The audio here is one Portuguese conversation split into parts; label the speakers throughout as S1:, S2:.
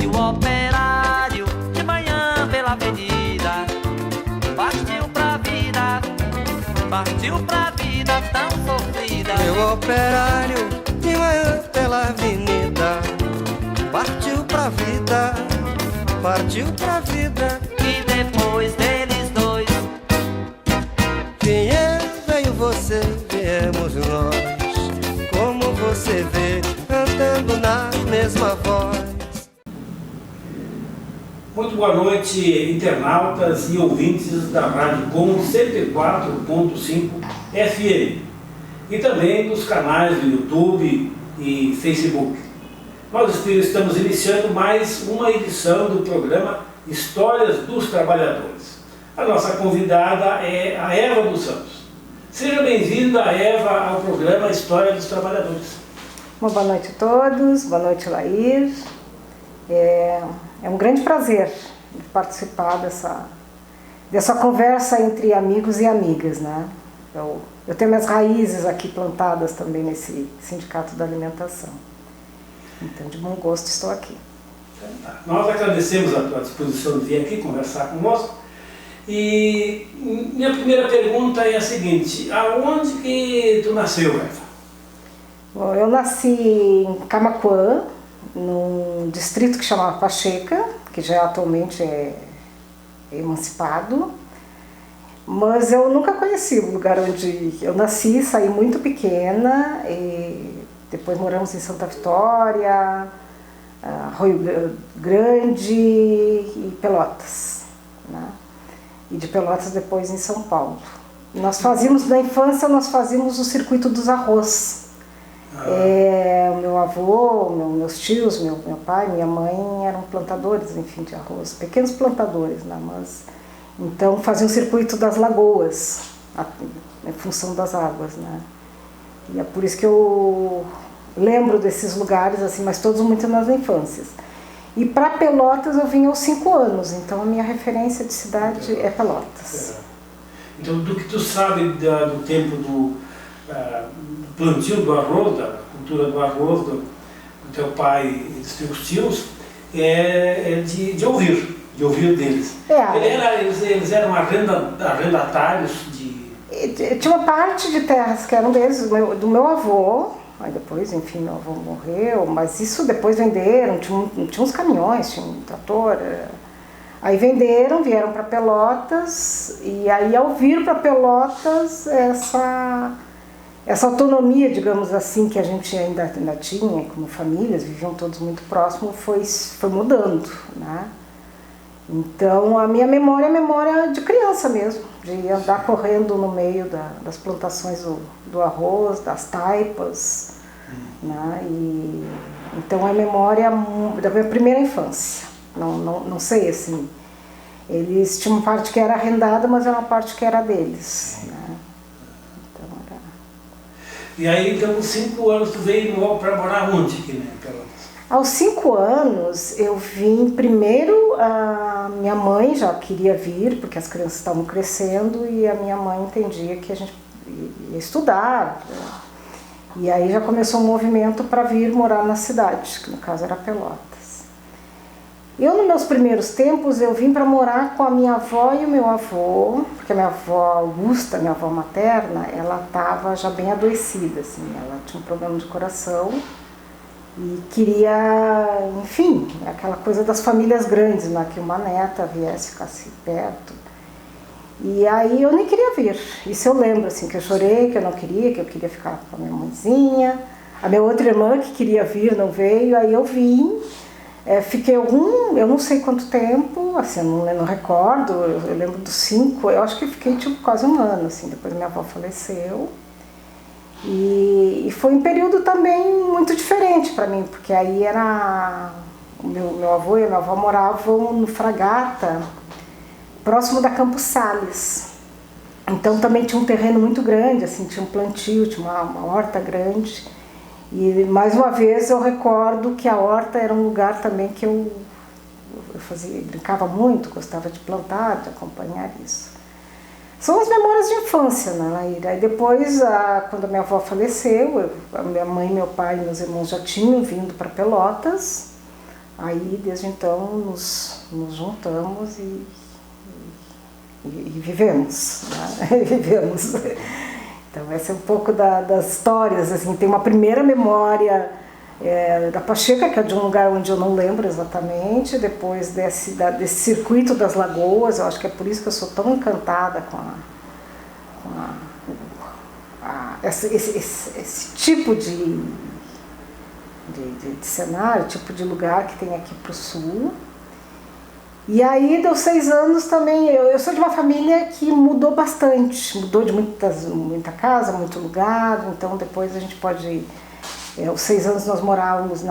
S1: E o operário de manhã pela avenida partiu pra vida tão sofrida.
S2: Meu operário de manhã pela avenida partiu pra vida
S1: E depois deles dois
S2: veio você, viemos nós. Como você vê, cantando na mesma voz.
S3: Muito boa noite, internautas e ouvintes da Rádio Com 104.5 FM e também dos canais do YouTube e Facebook. Nós estamos iniciando mais uma edição do programa Histórias dos Trabalhadores. A nossa convidada é a Eva dos Santos. Seja bem-vinda, Eva, ao programa História dos Trabalhadores.
S4: Uma boa noite a todos, boa noite, Lair. É um grande prazer participar dessa conversa entre amigos e amigas, né? Eu tenho minhas raízes aqui plantadas também nesse Sindicato da Alimentação. Então, de bom gosto, estou aqui.
S3: Nós agradecemos a tua disposição de vir aqui conversar conosco. E minha primeira pergunta é a seguinte: aonde que tu nasceu, Eva?
S4: Bom, eu nasci em Camaquã, num distrito que chamava Pacheca, que já atualmente é emancipado, mas eu nunca conheci o lugar onde eu nasci, saí muito pequena, e depois moramos em Santa Vitória, Rio Grande e Pelotas, né? E de Pelotas depois em São Paulo. Na infância nós fazíamos o circuito dos arroz. O meu avô, meus tios, meu pai, minha mãe eram plantadores, enfim, de arroz, pequenos plantadores, né? Mas então faziam o circuito das lagoas, em função das águas, né? E é por isso que eu lembro desses lugares, assim, mas todos muito nas infâncias. E para Pelotas eu vim aos 5 anos, então a minha referência de cidade é Pelotas.
S3: Então, do que tu sabe do tempo do plantio do arroz, da cultura do arroz, do teu pai e dos teus tios, é de ouvir deles. Eles eram arrendatários de...
S4: Tinha uma parte de terras que eram deles, do meu avô. Aí depois, enfim, meu avô morreu, mas isso depois venderam, tinha uns caminhões, tinha um trator. Aí venderam, vieram para Pelotas, e aí ao vir para Pelotas, essa autonomia, digamos assim, que a gente ainda tinha, como famílias, viviam todos muito próximos, foi mudando, né? Então a minha memória é memória de criança mesmo, de andar correndo no meio das plantações do arroz, das taipas, né? Então é memória da minha primeira infância. Não sei, assim, eles tinham uma parte que era arrendada, mas era uma parte que era deles, né? Então era...
S3: E aí, então, aos 5 anos tu veio para morar onde aqui, né, Pelotas?
S4: Aos 5 anos eu vim primeiro, a minha mãe já queria vir, porque as crianças estavam crescendo e a minha mãe entendia que a gente ia estudar. E aí já começou um movimento para vir morar na cidade, que no caso era Pelotas. Eu, nos meus primeiros tempos, eu vim para morar com a minha avó e o meu avô, porque a minha avó Augusta, minha avó materna, ela estava já bem adoecida, assim, ela tinha um problema de coração. E queria, enfim, aquela coisa das famílias grandes, né? Que uma neta viesse, ficasse perto. E aí eu nem queria vir. Isso eu lembro, assim, que eu chorei, que eu não queria, que eu queria ficar com a minha mãezinha. A minha outra irmã que queria vir não veio, aí eu vim. Fiquei eu não sei quanto tempo, assim, eu não recordo, eu lembro dos 5, eu acho que fiquei tipo quase 1 ano, assim, depois minha avó faleceu. E foi um período também muito diferente para mim, porque aí o meu avô e a minha avó moravam no Fragata, próximo da Campos Sales. Então também tinha um terreno muito grande, assim, tinha um plantio, tinha uma horta grande. E mais uma vez eu recordo que a horta era um lugar também que eu brincava muito, gostava de plantar, de acompanhar isso. São as memórias de infância, né, Laíra? Aí depois, quando a minha avó faleceu, a minha mãe, meu pai e meus irmãos já tinham vindo para Pelotas, Aí, desde então, nos juntamos e vivemos, né? Vivemos. Então, essa é um pouco das histórias, assim. Tem uma primeira memória da Pacheca, que é de um lugar onde eu não lembro exatamente, depois desse circuito das lagoas. Eu acho que é por isso que eu sou tão encantada com esse tipo de cenário, tipo de lugar que tem aqui para o sul. E aí, deu 6 anos também, eu sou de uma família que mudou bastante, mudou de muita casa, muito lugar, então depois a gente pode... Aos 6 anos nós morávamos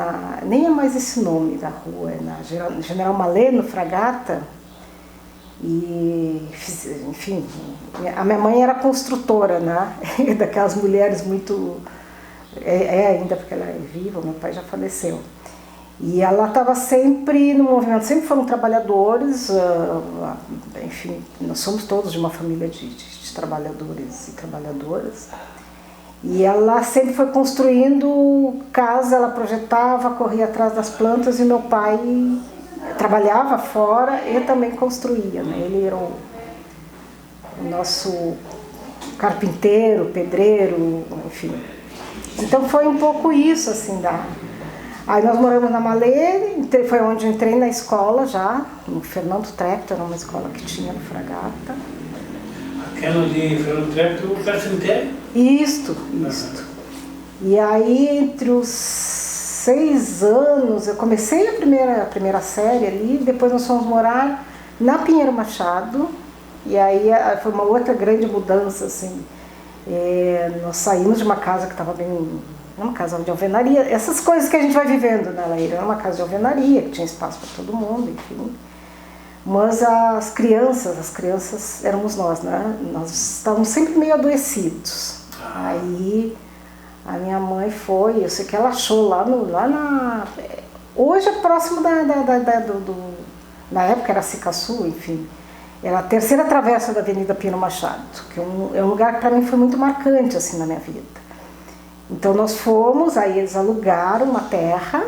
S4: nem é mais esse nome da rua, é na General Maleno, Fragata, e, enfim, a minha mãe era construtora, né? Daquelas mulheres muito... ainda porque ela é viva, meu pai já faleceu. E ela estava sempre no movimento, sempre foram trabalhadores, enfim, nós somos todos de uma família de trabalhadores e trabalhadoras. E ela sempre foi construindo casa, ela projetava, corria atrás das plantas, e meu pai trabalhava fora e também construía, né? Ele era o nosso carpinteiro, pedreiro, enfim. Então foi um pouco isso, assim, Aí nós moramos na Malê, foi onde eu entrei na escola já, no Fernando Trepto, era uma escola que tinha no Fragata.
S3: Aquela de Fernando Trepto, o cemitério?
S4: Isto. E aí, entre os 6 anos, eu comecei a primeira série ali, depois nós fomos morar na Pinheiro Machado, e aí foi uma outra grande mudança, assim. Nós saímos de uma casa que estava bem... uma casa de alvenaria, essas coisas que a gente vai vivendo, né, Laíra? Era uma casa de alvenaria, que tinha espaço para todo mundo, enfim. Mas as crianças éramos nós, né? Nós estávamos sempre meio adoecidos. Aí a minha mãe foi, eu sei que ela achou lá na... Hoje é próximo na época era Cicaçu, enfim. Era a terceira travessa da Avenida Pino Machado, que é um lugar que para mim foi muito marcante, assim, na minha vida. Então nós fomos, aí eles alugaram uma terra.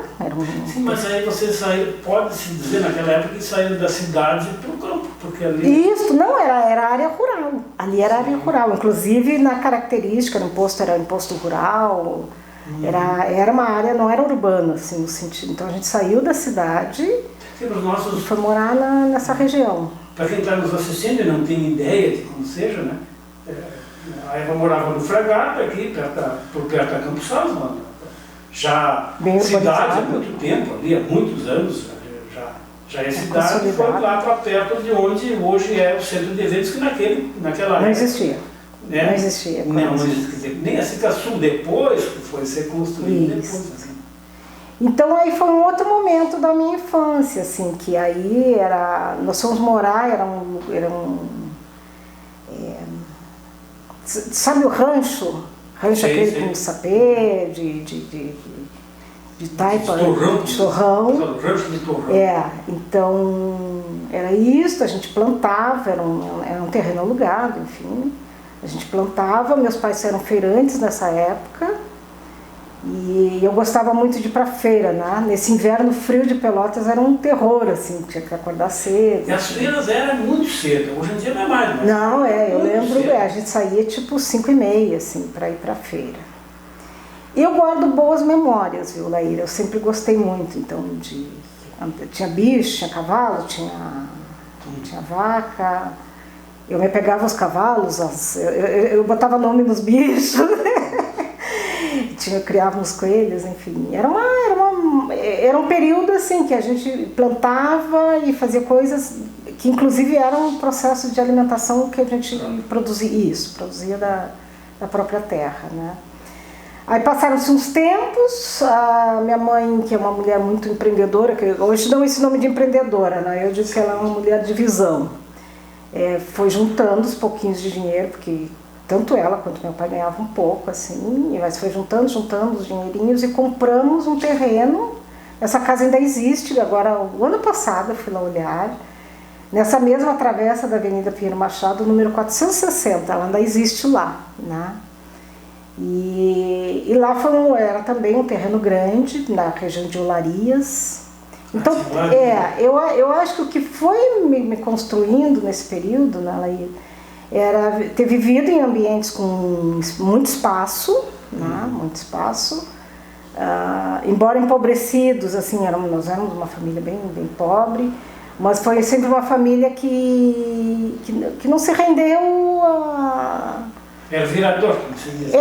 S3: Sim, mas aí vocês saíram, pode-se dizer naquela época que saíram da cidade para o campo, porque ali...
S4: Isso, não, era área rural, ali era área rural, inclusive na característica, no imposto era imposto rural, era uma área, não era urbana, assim, no sentido. Então a gente saiu da cidade e foi morar nessa região.
S3: Para quem está nos assistindo e não tem ideia de como seja, né? A Eva morava no Fragata, aqui, por perto da Campos Salles, já
S4: bem
S3: cidade há muito tempo, ali há muitos anos, já é cidade, e foi lá para perto de onde hoje é o centro de eventos, que naquela época...
S4: Não existia.
S3: Né?
S4: Não existia.
S3: Não existia. Nem a Cicaçu depois, que foi ser construída depois. Assim.
S4: Então aí foi um outro momento da minha infância, assim, que aí nós fomos morar, sabe o rancho? Rancho aquele com sapê, de taipa, de torrão.
S3: Rancho de torrão.
S4: Então era isso, a gente plantava, era um terreno alugado, enfim. A gente plantava, meus pais eram feirantes nessa época. E eu gostava muito de ir pra feira, né? Nesse inverno frio de Pelotas era um terror, assim, tinha que acordar cedo.
S3: E as feiras eram muito cedo, hoje em dia não é mais, né?
S4: Não, eu lembro, a gente saía tipo 5h30, assim, pra ir pra feira. Eu guardo boas memórias, viu, Laíra? Eu sempre gostei muito, então, tinha bicho, tinha cavalo, tinha vaca. Eu me pegava os cavalos, eu botava nome nos bichos. Criava uns coelhos, enfim. Era um período assim que a gente plantava e fazia coisas que inclusive eram um processo de alimentação que a gente produzia da própria terra, né? Aí passaram-se uns tempos, a minha mãe, que é uma mulher muito empreendedora, que hoje dão esse nome de empreendedora, né? Eu digo que ela é uma mulher de visão. Foi juntando os pouquinhos de dinheiro, porque tanto ela quanto meu pai ganhavam um pouco, assim, mas foi juntando os dinheirinhos e compramos um terreno. Essa casa ainda existe, agora o ano passado eu fui lá olhar, nessa mesma travessa da Avenida Pinheiro Machado, número 460, ela ainda existe lá, né? E lá era também um terreno grande, na região de Olarias. Então, eu acho que o que foi me construindo nesse período, né, Laíra, era ter vivido em ambientes com muito espaço, né, muito espaço, embora empobrecidos, assim, nós éramos uma família bem bem mas foi sempre uma família que não se rendeu a...
S3: Era virador, como se diz.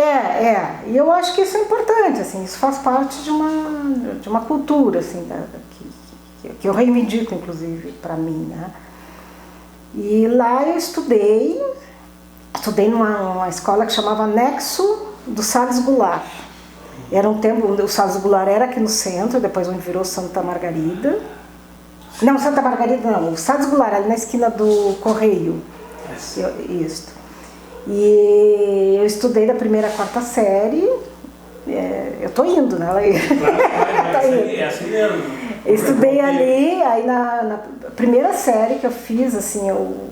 S4: E eu acho que isso é importante, assim, isso faz parte de uma cultura, assim, que eu reivindico, inclusive, para mim, né? E lá eu estudei numa escola que chamava Anexo do Salles Goulart. Era um tempo, o Salles Goulart era aqui no centro, depois onde virou Santa Margarida. Não, Santa Margarida não, o Salles Goulart, ali na esquina do Correio. Isso. E eu estudei da primeira à quarta série, eu tô indo, né?
S3: É assim mesmo.
S4: Eu estudei ali, aí na primeira série que eu fiz, assim, eu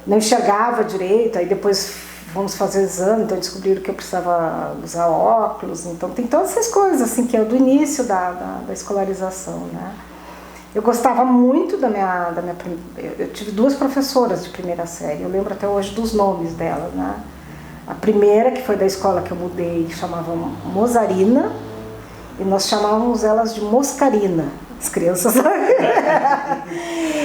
S4: não enxergava direito, aí depois fomos fazer exame, então descobriram que eu precisava usar óculos, então tem todas essas coisas, assim, que é do início da escolarização, né? Eu gostava muito eu tive 2 professoras de primeira série, eu lembro até hoje dos nomes delas, né? A primeira, que foi da escola que eu mudei, chamava Mozarina, e nós chamávamos elas de Moscarina, as crianças.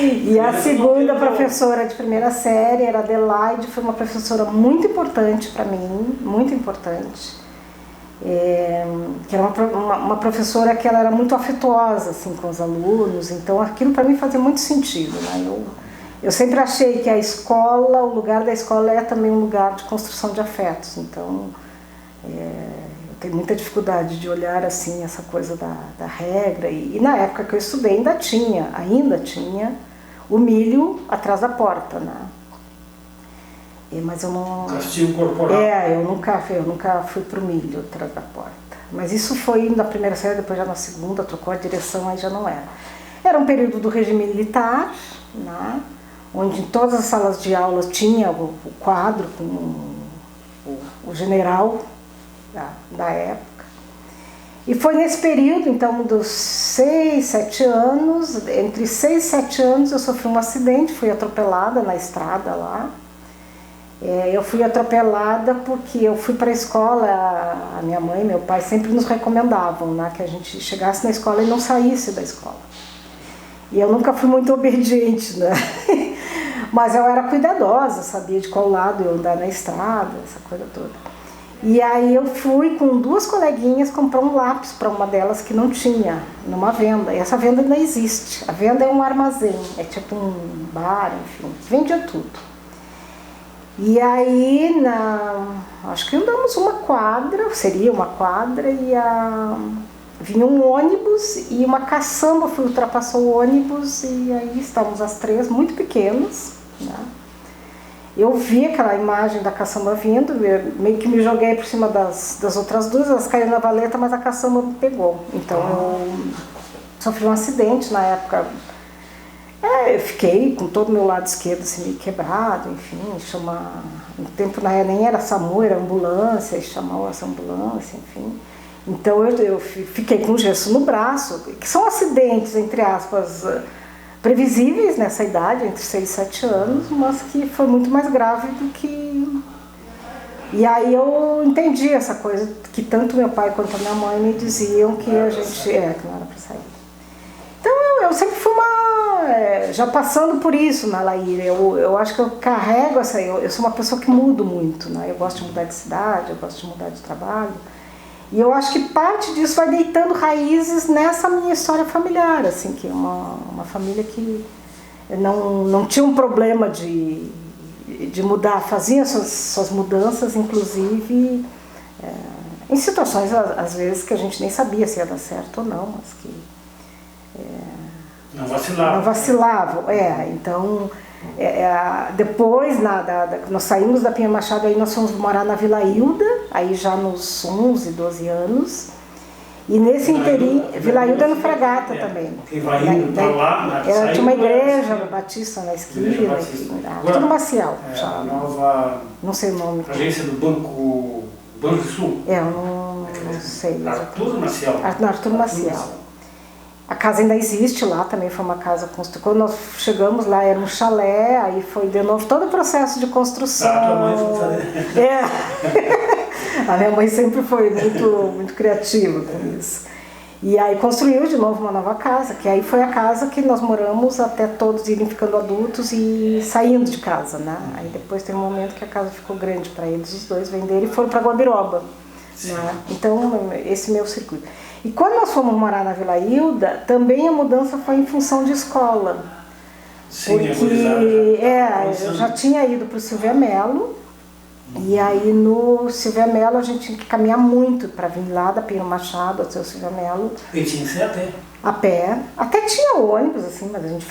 S4: E a segunda professora de primeira série era Adelaide, foi uma professora muito importante para mim, muito importante. Que era uma professora que ela era muito afetuosa, assim, com os alunos, então aquilo para mim fazia muito sentido, né? Eu sempre achei que a escola, o lugar da escola é também um lugar de construção de afetos, então eu tenho muita dificuldade de olhar assim essa coisa da regra, e na época que eu estudei ainda tinha o milho atrás da porta, né? Mas eu não...
S3: Castigo corporal.
S4: Eu nunca fui pro milho atrás da porta. Mas isso foi na primeira série, depois já na segunda, trocou a direção, aí já não era. Era um período do regime militar, né? Onde em todas as salas de aula tinha o quadro com o general da época. E foi nesse período, então, dos 6, 7 anos, entre 6 e 7 anos eu sofri um acidente, fui atropelada na estrada lá. Eu fui atropelada porque eu fui para a escola, a minha mãe e meu pai sempre nos recomendavam, né, que a gente chegasse na escola e não saísse da escola. E eu nunca fui muito obediente, né? Mas eu era cuidadosa, sabia de qual lado eu andar na estrada, essa coisa toda. E aí eu fui com 2 coleguinhas comprar um lápis para uma delas que não tinha, numa venda. E essa venda não existe. A venda é um armazém, é tipo um bar, enfim, vendia tudo. E aí, acho que andamos uma quadra, seria uma quadra, e vinha um ônibus e uma caçamba ultrapassou o ônibus, e aí estávamos as 3 muito pequenas, né? Eu vi aquela imagem da caçamba vindo, meio que me joguei por cima das outras 2, elas caíram na valeta, mas a caçamba me pegou. Então eu sofri um acidente na época. Eu fiquei com todo o meu lado esquerdo assim, meio quebrado, enfim, no tempo nem era SAMU, era ambulância, chamou essa ambulância, enfim. Então eu fiquei com gesso no braço, que são acidentes, entre aspas, previsíveis nessa idade, entre 6 e 7 anos, mas que foi muito mais grave do que... E aí eu entendi essa coisa, que tanto meu pai quanto a minha mãe me diziam que a gente... que não era para sair. Então eu sempre fui já passando por isso na Laíra, eu acho que eu carrego eu sou uma pessoa que mudo muito, né? Eu gosto de mudar de cidade, eu gosto de mudar de trabalho, e eu acho que parte disso vai deitando raízes nessa minha história familiar, assim, que é uma família que não tinha um problema de mudar, fazia suas mudanças, inclusive em situações às vezes que a gente nem sabia se ia dar certo ou não, mas que
S3: não vacilavam.
S4: Não vacilavam, então depois nós saímos da Pinheiro Machado, aí nós fomos morar na Vila Hilda, aí já nos 11, 12 anos, e nesse inteirinho, Vila Hilda no Fragata também.
S3: Quem vai indo para lá,
S4: tinha uma igreja batista na esquina, tudo Maciel.
S3: A nova...
S4: Não sei o nome.
S3: Agência do Banco do Sul.
S4: Eu não sei.
S3: Arthur Maciel.
S4: Arthur Maciel. A casa ainda existe lá, também foi uma casa construída. Quando nós chegamos lá era um chalé, aí foi de novo todo o processo de construção.
S3: tua mãe foi...
S4: A minha mãe sempre foi muito criativa com isso. E aí construiu de novo uma nova casa, que aí foi a casa que nós moramos até todos irem ficando adultos e saindo de casa, né? Aí depois tem um momento que a casa ficou grande para eles, os dois venderam e foram para Guabiroba, né? Então, esse meu circuito. E quando nós fomos morar na Vila Hilda, também a mudança foi em função de escola.
S3: Sim,
S4: porque eu já tinha ido para o Silvia Mello, e aí no Silvia Mello a gente tinha que caminhar muito para vir lá da Pinheiro Machado até o Silvia Mello.
S3: E tinha que ser a pé.
S4: A pé. Até tinha ônibus, assim, mas a gente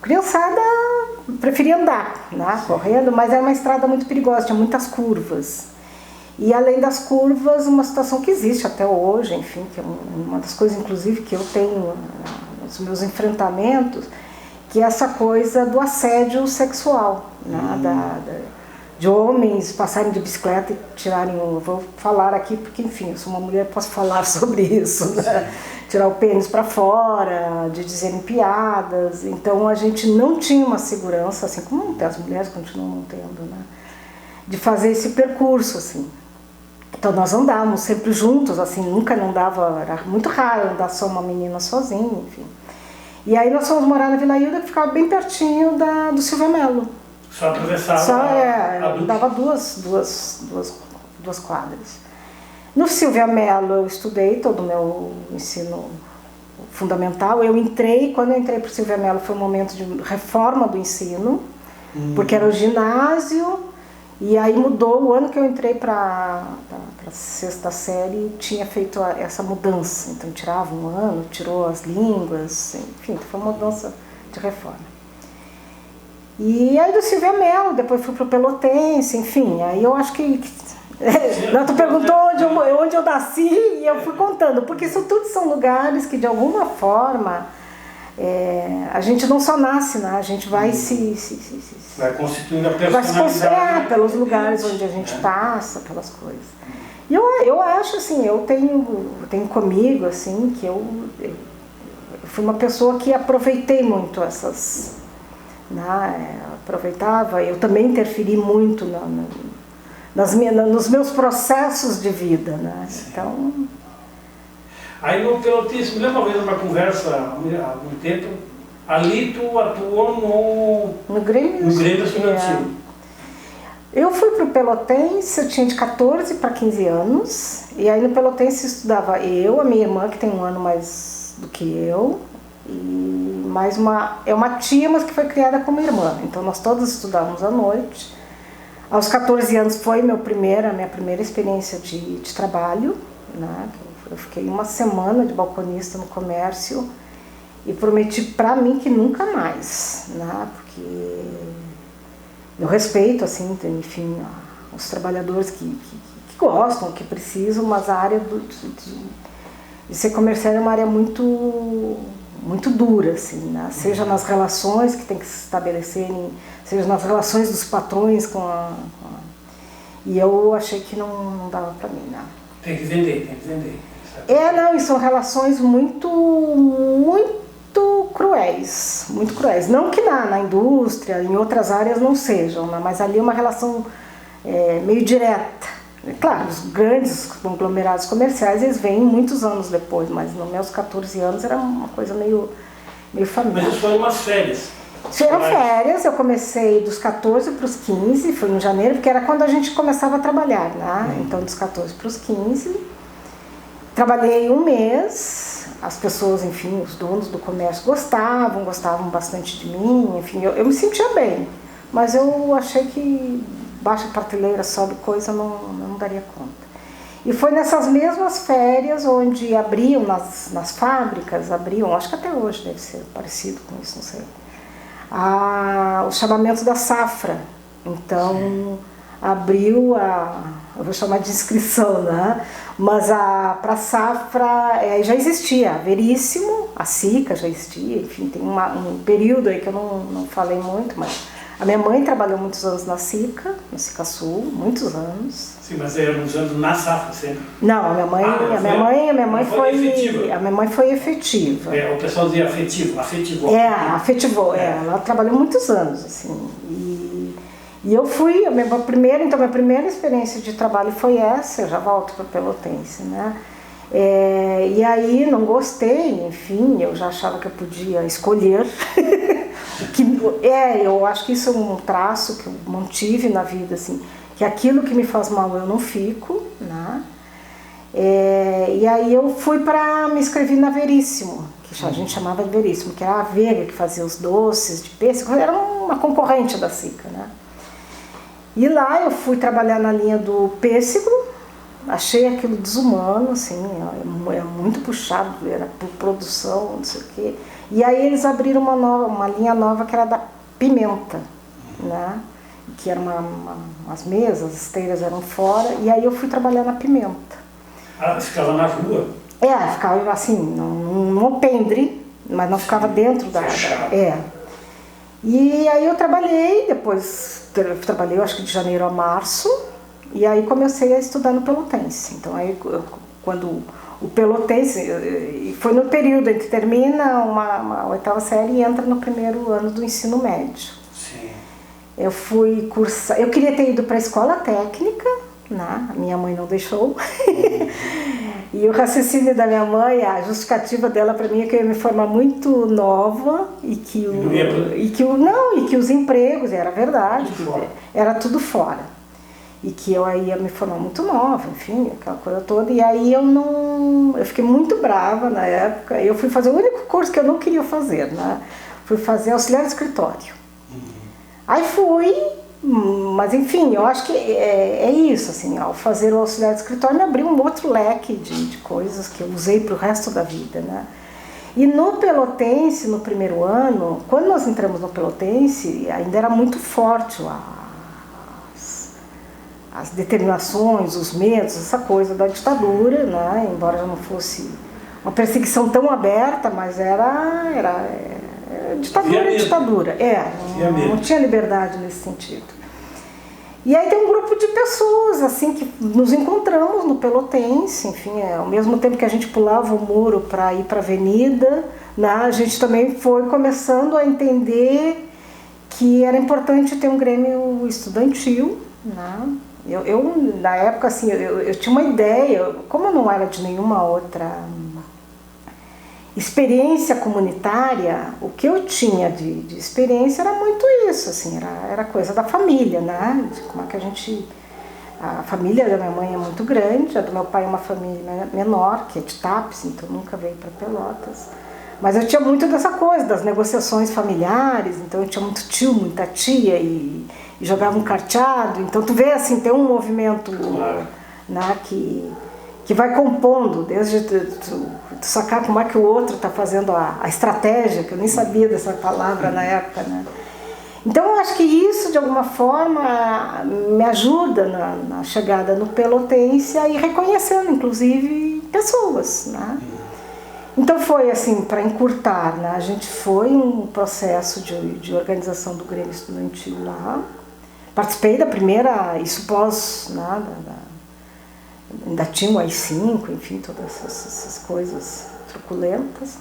S4: criançada preferia andar, né, correndo, mas era uma estrada muito perigosa, tinha muitas curvas. E além das curvas, uma situação que existe até hoje, enfim, que é uma das coisas, inclusive, que eu tenho nos meus enfrentamentos, que é essa coisa do assédio sexual, né, de homens passarem de bicicleta e tirarem vou falar aqui porque, enfim, eu sou uma mulher, posso falar sobre isso, né? Tirar o pênis para fora, de dizerem piadas. Então a gente não tinha uma segurança, assim como as mulheres continuam não tendo, né? De fazer esse percurso, assim. Então nós andávamos sempre juntos, assim, nunca não dava, era muito raro andar só uma menina sozinha, enfim. E aí nós fomos morar na Vila Hilda, que ficava bem pertinho do Silvia Mello.
S3: Só atravessava
S4: dava duas quadras. No Silvia Mello eu estudei todo o meu ensino fundamental. Quando eu entrei para o Silvia Mello foi um momento de reforma do ensino, porque era o ginásio, e aí mudou, o ano que eu entrei para a sexta série tinha feito essa mudança, então tirava um ano, tirou as línguas, enfim, foi uma mudança de reforma. E aí do Silvia Mello, depois fui pro Pelotense, enfim, aí eu acho que tu perguntou onde eu nasci e eu fui contando, porque isso tudo são lugares que de alguma forma a gente não só nasce, né? A gente vai
S3: vai constituindo a personalidade.
S4: Vai se construir pelos lugares onde a gente passa, pelas coisas. E eu acho assim, eu tenho comigo assim, que eu fui uma pessoa que aproveitei muito essas... aproveitava, eu também interferi muito nos meus processos de vida, né? Então...
S3: Aí no Pelotense, me lembro uma vez uma conversa há algum tempo, ali tu atuou no Grêmio Estudantil.
S4: Eu fui para o Pelotense, eu tinha de 14 para 15 anos, e aí no Pelotense estudava eu, a minha irmã, que tem um ano mais do que eu, e mais uma tia, mas que foi criada como irmã. Então nós todos estudávamos à noite. Aos 14 anos foi a minha primeira experiência de trabalho, né? Eu fiquei uma semana de balconista no comércio e prometi para mim que nunca mais, né? Porque eu respeito, assim, enfim, os trabalhadores que gostam, que precisam, mas a área de ser comercial é uma área muito dura, assim, né? Seja nas relações que tem que se estabelecerem, seja nas relações dos patrões com E eu achei que não dava para mim, né?
S3: Tem que vender.
S4: E são relações muito cruéis, muito cruéis. Não que na indústria, em outras áreas não sejam, né? Mas ali é uma relação meio direta. Claro, os grandes conglomerados comerciais, eles vêm muitos anos depois, mas nos meus 14 anos era uma coisa meio familiar.
S3: Mas isso foi umas férias?
S4: Eram férias, eu comecei dos 14 para os 15, foi em janeiro, porque era quando a gente começava a trabalhar, né? Então dos 14 para os 15, trabalhei um mês, as pessoas, enfim, os donos do comércio gostavam bastante de mim, enfim, eu me sentia bem, mas eu achei que baixa prateleira, sobe coisa, não daria conta. E foi nessas mesmas férias onde abriam nas fábricas, acho que até hoje deve ser parecido com isso, não sei, o chamamento da safra. Então abriu eu vou chamar de inscrição, né? Mas para a safra já existia, a Veríssimo, a SICA já existia, enfim, tem um período aí que eu não falei muito, mas A minha mãe trabalhou muitos anos na SICA, no SICA Sul, muitos anos.
S3: Sim, mas eram uns anos na safra sempre.
S4: Não, a minha mãe,
S3: efetiva.
S4: a minha mãe foi efetiva.
S3: O pessoal dizia afetivou.
S4: Afetivou, ela trabalhou muitos anos, assim. E eu fui, a minha primeira experiência de trabalho foi essa, eu já volto para Pelotense, né? E aí não gostei, enfim, eu já achava que eu podia escolher. Eu acho que isso é um traço que eu mantive na vida, assim, que aquilo que me faz mal eu não fico, né? E aí eu fui para me inscrever na Veríssimo, que a gente chamava de Veríssimo, que era a Veiga que fazia os doces de pêssego, era uma concorrente da SICA, né? E lá eu fui trabalhar na linha do pêssego, achei aquilo desumano, assim, é muito puxado, era por produção, não sei o quê. E aí eles abriram uma linha nova que era da pimenta, né? Que eram umas mesas, as esteiras eram fora, e aí eu fui trabalhar na pimenta.
S3: Ah, ficava na rua?
S4: Ficava assim, num alpendre, mas não ficava dentro da... E aí eu trabalhei, depois trabalhei, eu acho que de janeiro a março, e aí comecei a estudar no Pelotense. Então aí quando o Pelotense, foi no período em que termina uma oitava série e entra no primeiro ano do ensino médio.
S3: Sim.
S4: Eu fui cursar, eu queria ter ido para a escola técnica, né? A minha mãe não deixou. E o raciocínio da minha mãe, a justificativa dela para mim é que eu ia me formar muito nova e que os empregos, era verdade, era tudo fora. E que eu aí ia me formar muito nova, enfim, aquela coisa toda. E aí eu fiquei muito brava na época. Eu fui fazer o único curso que eu não queria fazer, né? Fui fazer auxiliar de escritório. Aí fui, mas enfim, eu acho que é isso, assim, ao fazer o auxiliar de escritório me abriu um outro leque de coisas que eu usei para o resto da vida, né? E no Pelotense, no primeiro ano, quando nós entramos no Pelotense, ainda era muito forte as determinações, os medos, essa coisa da ditadura, né? Embora já não fosse uma perseguição tão aberta, mas era ditadura. Não tinha liberdade nesse sentido. E aí tem um grupo de pessoas assim que nos encontramos no Pelotense, enfim, ao mesmo tempo que a gente pulava o muro para ir para a avenida, né, a gente também foi começando a entender que era importante ter um grêmio estudantil, né? Eu na época assim, eu tinha uma ideia, como eu não era de nenhuma outra experiência comunitária, o que eu tinha de experiência era muito isso, assim, era coisa da família, né? De como é que a família da minha mãe é muito grande, a do meu pai é uma família menor, que é de Tapes, então nunca veio para Pelotas. Mas eu tinha muito dessa coisa, das negociações familiares, então eu tinha muito tio, muita tia e jogava um carteado, então tu vê assim, tem um movimento, né, que vai compondo, desde tu sacar como é que o outro está fazendo a estratégia, que eu nem sabia dessa palavra na época, né? Então eu acho que isso de alguma forma me ajuda na chegada no Pelotense a ir reconhecendo inclusive pessoas, né? Então foi assim, para encurtar, né? A gente foi um processo de organização do Grêmio Estudantil lá, participei da primeira, isso pós, né, ainda tinha o AI-5, enfim, todas essas coisas truculentas.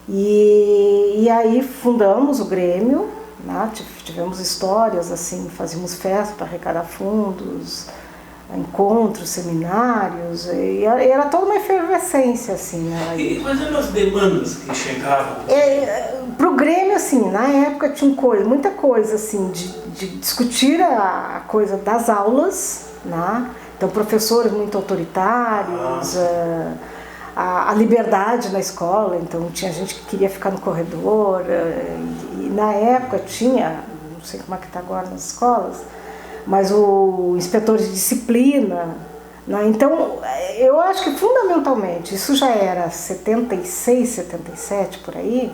S4: E aí fundamos o Grêmio, né? Tivemos histórias, assim, fazíamos festa para arrecadar fundos, encontros, seminários, e era toda uma efervescência, assim. Né?
S3: E quais eram as demandas que chegavam?
S4: Para o Grêmio, assim, na época tinha muita coisa, assim, de discutir a coisa das aulas, né? Então, professores muito autoritários, a liberdade na escola, então tinha gente que queria ficar no corredor, e na época tinha, não sei como é que está agora nas escolas, mas o inspetor de disciplina, né? Então, eu acho que fundamentalmente, isso já era 76, 77, por aí,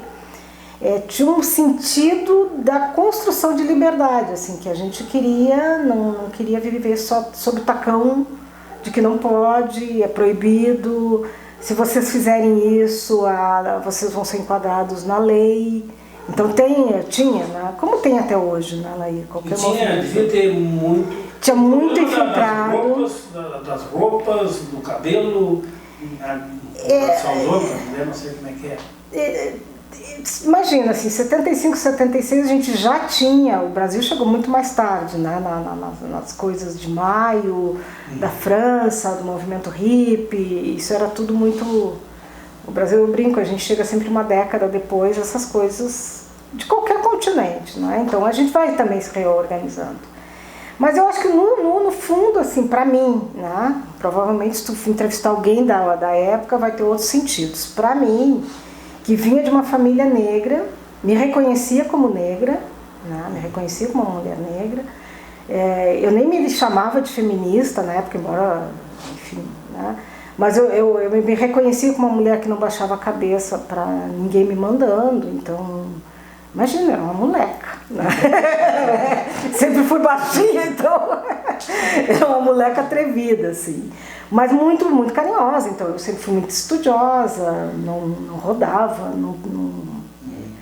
S4: tinha um sentido da construção de liberdade, assim, que a gente queria, não queria viver só sob o tacão de que não pode, é proibido, se vocês fizerem isso, vocês vão ser enquadrados na lei. Então tinha, né? Como tem até hoje, né, Laíra? Qualquer
S3: devia ter muito.
S4: Tinha muito infiltrado.
S3: Das roupas, do cabelo, salzona, né? Não sei como é que é.
S4: Imagina, assim, 75, 76 a gente já tinha, o Brasil chegou muito mais tarde, né, nas coisas de maio, da França, do movimento hippie, isso era tudo muito... O Brasil, eu brinco, a gente chega sempre uma década depois, essas coisas de qualquer continente, né, então a gente vai também se reorganizando. Mas eu acho que no fundo, assim, pra mim, né, provavelmente se tu entrevistar alguém da época vai ter outros sentidos. Pra mim, que vinha de uma família negra, me reconhecia como negra, né? Me reconhecia como uma mulher negra. Eu nem me chamava de feminista na época, embora, enfim, né? Mas eu me reconhecia como uma mulher que não baixava a cabeça para ninguém me mandando, então, imagina, era uma moleca, né? Sempre fui baixinha, então, era uma moleca atrevida, assim. Mas muito, muito carinhosa, então eu sempre fui muito estudiosa, não rodava,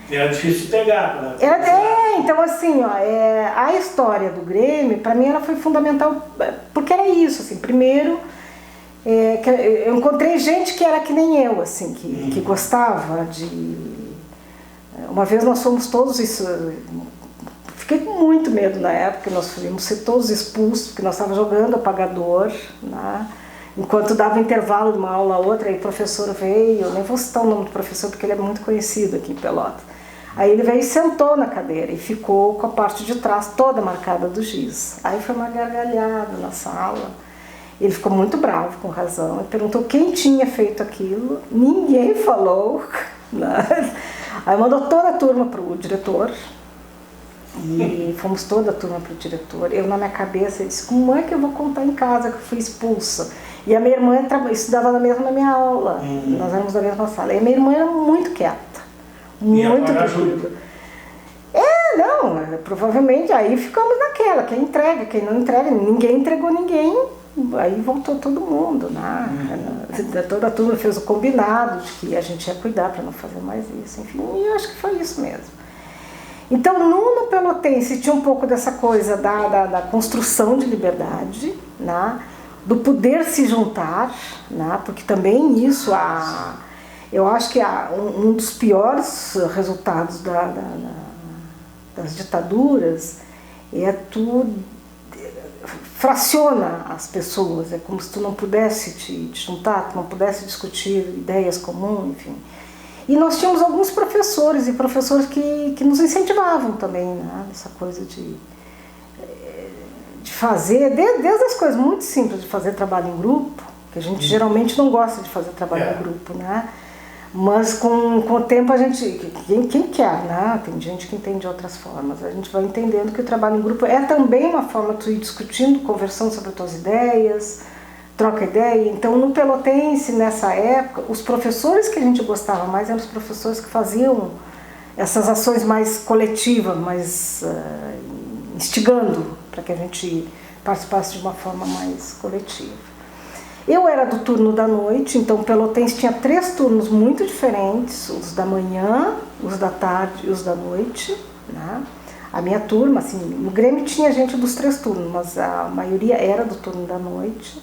S3: Era difícil de pegar, né?
S4: Então assim, ó, a história do Grêmio, para mim ela foi fundamental, porque era isso, assim, primeiro, que eu encontrei gente que era que nem eu, assim, que gostava de... Uma vez nós fomos todos isso... Fiquei com muito medo na época, nós íamos ser todos expulsos, porque nós estávamos jogando apagador, né? Enquanto dava intervalo de uma aula a outra, aí o professor veio, eu nem vou citar o nome do professor porque ele é muito conhecido aqui em Pelotas. Aí ele veio e sentou na cadeira e ficou com a parte de trás toda marcada do giz. Aí foi uma gargalhada na sala, ele ficou muito bravo, com razão, e perguntou quem tinha feito aquilo, ninguém falou, né? Aí mandou toda a turma para o diretor, e fomos toda a turma para o diretor. Eu na minha cabeça disse, como é que eu vou contar em casa que eu fui expulsa? E a minha irmã estudava na minha aula, nós éramos da mesma sala. E a minha irmã era muito quieta, muito tranquila. Provavelmente aí ficamos naquela, quem entrega, quem não entrega, ninguém entregou ninguém, aí voltou todo mundo, né? Toda a turma fez o combinado de que a gente ia cuidar para não fazer mais isso, enfim, e eu acho que foi isso mesmo. Então, no Pelotense tinha um pouco dessa coisa da construção de liberdade, né? Do poder se juntar, né? Porque também isso, eu acho que um dos piores resultados das ditaduras é tu fraciona as pessoas, é como se tu não pudesse te juntar, tu não pudesse discutir ideias comuns, enfim. E nós tínhamos alguns professores e professores que nos incentivavam também, né? Essa coisa de fazer, desde as coisas muito simples de fazer trabalho em grupo, que a gente geralmente não gosta de fazer trabalho em grupo, né? Mas com o tempo a gente, quem quer, né? Tem gente que entende de outras formas, a gente vai entendendo que o trabalho em grupo é também uma forma de tu ir discutindo, conversando sobre as tuas ideias, troca ideia. Então no Pelotense, nessa época, os professores que a gente gostava mais eram os professores que faziam essas ações mais coletivas, mais instigando para que a gente participasse de uma forma mais coletiva. Eu era do turno da noite, então o Pelotense tinha 3 turnos muito diferentes, os da manhã, os da tarde e os da noite, né? A minha turma, assim, no Grêmio tinha gente dos 3 turnos, mas a maioria era do turno da noite.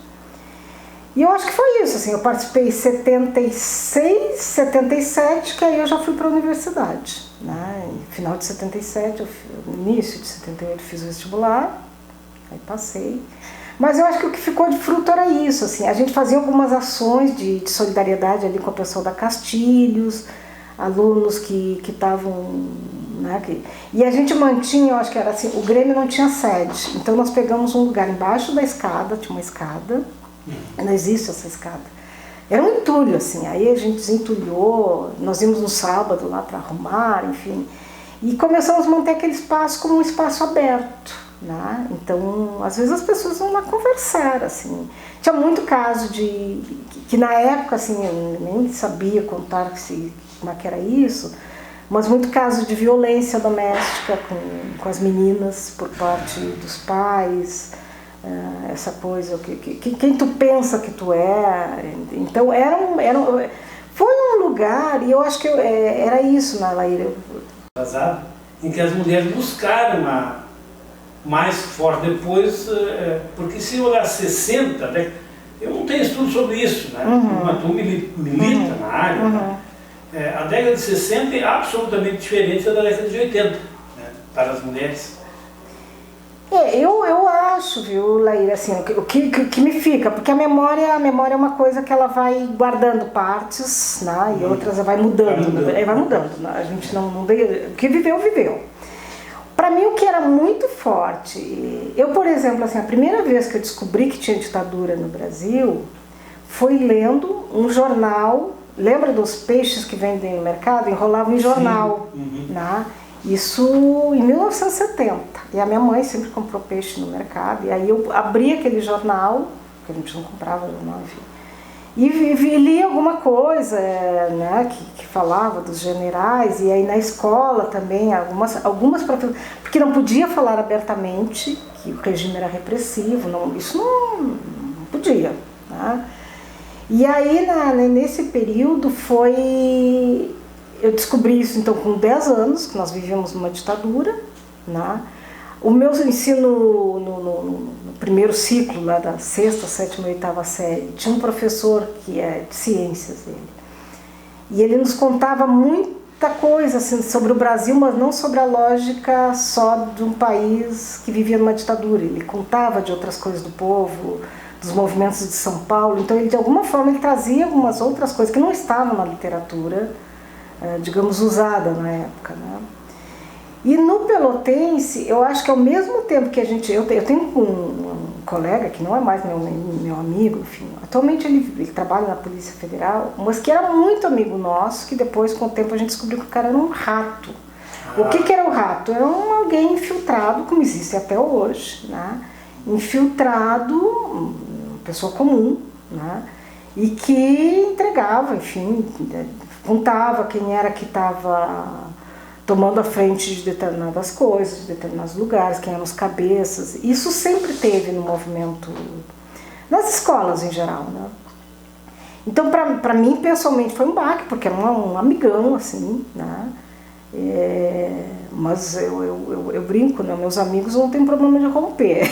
S4: E eu acho que foi isso, assim, eu participei em 76, 77, que aí eu já fui para a universidade, né? No final de 77, no início de 78 fiz o vestibular, aí passei. Mas eu acho que o que ficou de fruto era isso, assim, a gente fazia algumas ações de solidariedade ali com o pessoal da Castilhos, alunos que estavam, né, e a gente mantinha, eu acho que era assim, o Grêmio não tinha sede, então nós pegamos um lugar embaixo da escada, tinha uma escada, não existe essa escada, era um entulho, assim, aí a gente desentulhou, nós íamos no sábado lá para arrumar, enfim, e começamos a manter aquele espaço como um espaço aberto. Né? Então, às vezes as pessoas vão lá conversar, assim. Tinha muito caso que na época, assim, eu nem sabia contar como é que era isso, mas muito caso de violência doméstica com as meninas por parte dos pais, essa coisa, quem tu pensa que tu é. Então, foi um lugar, e eu acho que era isso, né, Laíra?
S3: atrasado, em que as mulheres buscaram mais forte depois, porque se olhar 60, né, eu não tenho estudo sobre isso, né? Uma turma milita na área, né? A década de 60 é absolutamente diferente da década de 80, né, para as mulheres.
S4: Eu acho, viu, Laíra, assim, o que me fica, porque a memória é uma coisa que ela vai guardando partes, né, e outras vai mudando, né, a gente não o que viveu. Para mim, o que era muito forte, eu, por exemplo, assim, a primeira vez que eu descobri que tinha ditadura no Brasil foi lendo um jornal. Lembra dos peixes que vendem no mercado? Enrolavam em jornal, né? Isso em 1970. E a minha mãe sempre comprou peixe no mercado. E aí eu abri aquele jornal, porque a gente não comprava jornal, enfim. E li alguma coisa, né, que falava dos generais. E aí na escola também, algumas professoras... Porque não podia falar abertamente que o regime era repressivo. Isso não podia, né? E aí, nesse período, eu descobri isso então com 10 anos, que nós vivíamos numa ditadura, né? O meu ensino no primeiro ciclo, lá da 6ª, 7ª e 8ª série, tinha um professor que é de ciências dele. E ele nos contava muita coisa assim, sobre o Brasil, mas não sobre a lógica só de um país que vivia numa ditadura. Ele contava de outras coisas do povo, dos movimentos de São Paulo. Então, ele, de alguma forma, ele trazia algumas outras coisas que não estavam na literatura, digamos, usada na época, né? E no Pelotense, eu acho que ao mesmo tempo que a gente... Eu tenho um colega, que não é mais meu amigo, enfim, atualmente ele trabalha na Polícia Federal, mas que era muito amigo nosso, que depois, com o tempo, a gente descobriu que o cara era um rato. O que era o rato? Era alguém infiltrado, como existe até hoje, né? Infiltrado, pessoa comum, né? E que entregava, enfim, contava quem era que estava tomando a frente de determinadas coisas, de determinados lugares, quem eram os cabeças. Isso sempre teve no movimento, nas escolas em geral, né? Então, para mim, pessoalmente, foi um baque, porque era um amigão, assim, né? Mas eu brinco, né? Meus amigos não tem problema de romper.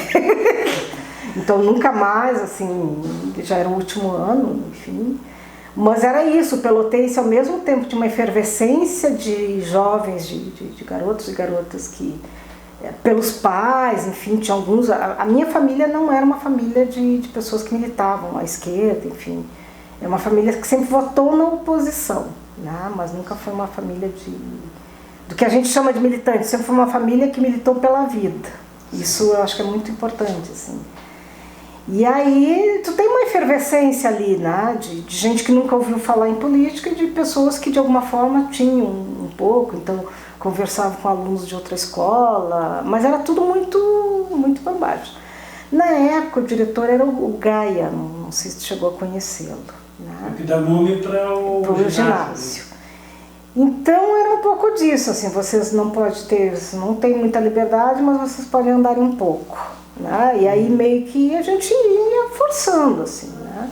S4: Então nunca mais, assim, já era o último ano, enfim. Mas era isso, o Pelotense, ao mesmo tempo, tinha uma efervescência de jovens, de garotos e garotas que, pelos pais, enfim, tinha alguns... A minha família não era uma família de pessoas que militavam à esquerda, enfim. É uma família que sempre votou na oposição, né? Mas nunca foi uma família do que a gente chama de militante, sempre foi uma família que militou pela vida. Isso eu acho que é muito importante, assim. E aí tu tem uma efervescência ali, né, de gente que nunca ouviu falar em política e de pessoas que de alguma forma tinham um pouco, então conversavam com alunos de outra escola, mas era tudo muito bambagem. Na época o diretor era o Gaia, não sei se tu chegou a conhecê-lo, né?
S3: O que dá nome para o ginásio.
S4: Então era um pouco disso, assim, vocês não têm muita liberdade, mas vocês podem andar um pouco, né? E aí meio que a gente ia forçando, assim, né?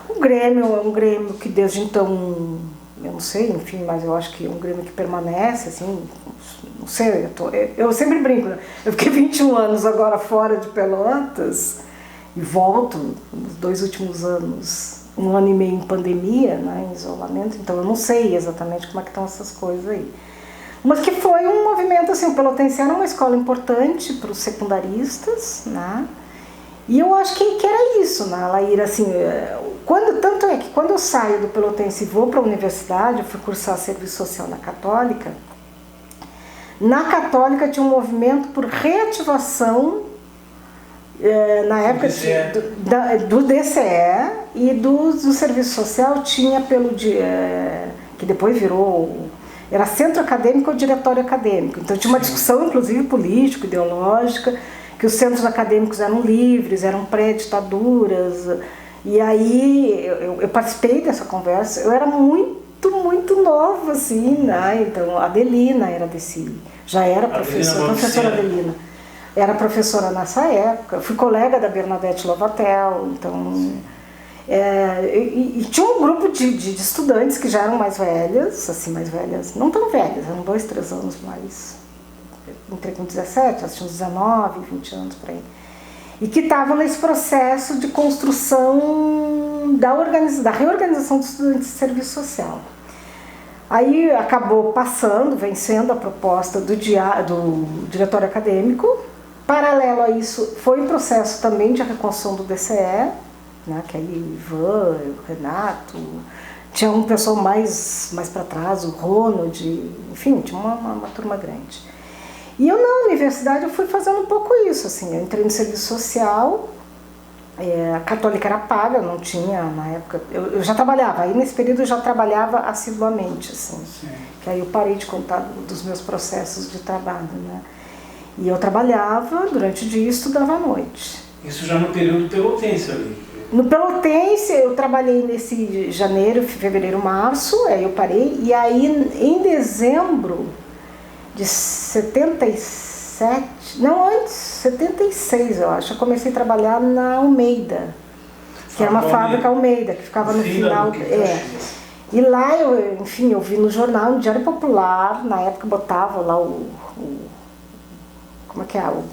S4: O Grêmio é um Grêmio que desde então, eu não sei, enfim, mas eu acho que é um Grêmio que permanece, assim, não sei, eu sempre brinco, né? Eu fiquei 21 anos agora fora de Pelotas e volto nos 2 últimos anos, 1 ano e meio em pandemia, né, em isolamento, então eu não sei exatamente como é que estão essas coisas aí. Mas que foi um movimento, assim, o Pelotense era uma escola importante para os secundaristas, né, e eu acho que era isso, né, Laíra, assim, tanto é que quando eu saio do Pelotense e vou para a universidade, eu fui cursar serviço social na Católica tinha um movimento por reativação, na época do DCE e do serviço social tinha que depois virou, era centro acadêmico ou diretório acadêmico, então tinha uma discussão inclusive política, ideológica, que os centros acadêmicos eram livres, eram pré-ditaduras, e aí eu participei dessa conversa, eu era muito nova, assim, né? Então a Adelina era já era professora Adelina. Era professora nessa época, fui colega da Bernadette Lovatel, então E tinha um grupo de estudantes que já eram mais velhas, assim, mais velhas, não tão velhas, eram 2, 3 anos mais. Entrei com 17, elas tinham 19, 20 anos por aí. E que estavam nesse processo de construção da reorganização dos estudantes de serviço social. Aí acabou passando, vencendo a proposta do diretório acadêmico. Paralelo a isso, foi um processo também de reconstrução do DCE, né, que aí o Ivan, o Renato, tinha um pessoal mais para trás, o Ronald, enfim, tinha uma turma grande. E eu na universidade eu fui fazendo um pouco isso, assim, eu entrei no serviço social, a católica era paga, não tinha na época, eu já trabalhava, aí nesse período eu já trabalhava assiduamente, assim, que aí eu parei de contar dos meus processos de trabalho, né, e eu trabalhava durante o dia e estudava à noite.
S3: Isso já no período pelotense ali?
S4: No Pelotense eu trabalhei nesse janeiro, fevereiro, março, aí eu parei, e aí em dezembro de 77, não antes, 76 eu acho, eu comecei a trabalhar na Almeida, que era uma fábrica Almeida, que ficava no final. E lá eu vi no jornal, no Diário Popular, na época botava lá como é que é? O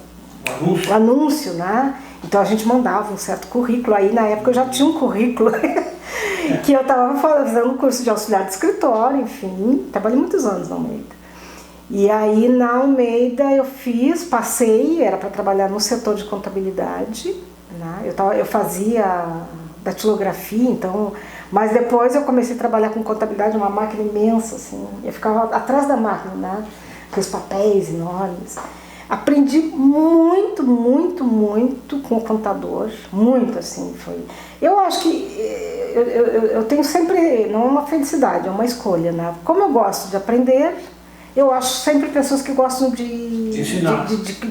S4: anúncio, né? Então a gente mandava um certo currículo, aí na época eu já tinha um currículo que eu estava fazendo um curso de auxiliar de escritório, enfim, trabalhei muitos anos na Almeida. E aí na Almeida eu passei, era para trabalhar no setor de contabilidade, né? Eu fazia datilografia, então, mas depois eu comecei a trabalhar com contabilidade, uma máquina imensa, assim, eu ficava atrás da máquina, né? Com os papéis enormes. Aprendi muito, muito, muito com o contador, muito assim foi. Eu acho que eu tenho sempre, não é uma felicidade, é uma escolha, né? Como eu gosto de aprender, eu acho sempre pessoas que gostam de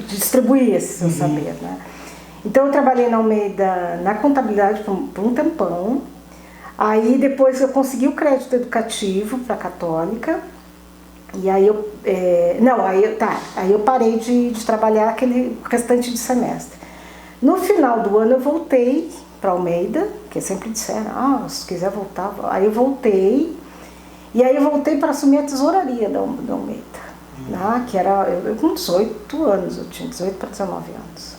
S4: distribuir esse seu saber, né? Então eu trabalhei na Almeida na contabilidade por um tempão, aí depois eu consegui o crédito educativo para a Católica. E aí aí eu parei de trabalhar aquele restante de semestre. No final do ano eu voltei para Almeida, que sempre disseram, se quiser voltar, aí eu voltei, e aí eu voltei para assumir a tesouraria da Almeida, né, que era, eu com 18 anos, eu tinha 18 para 19 anos.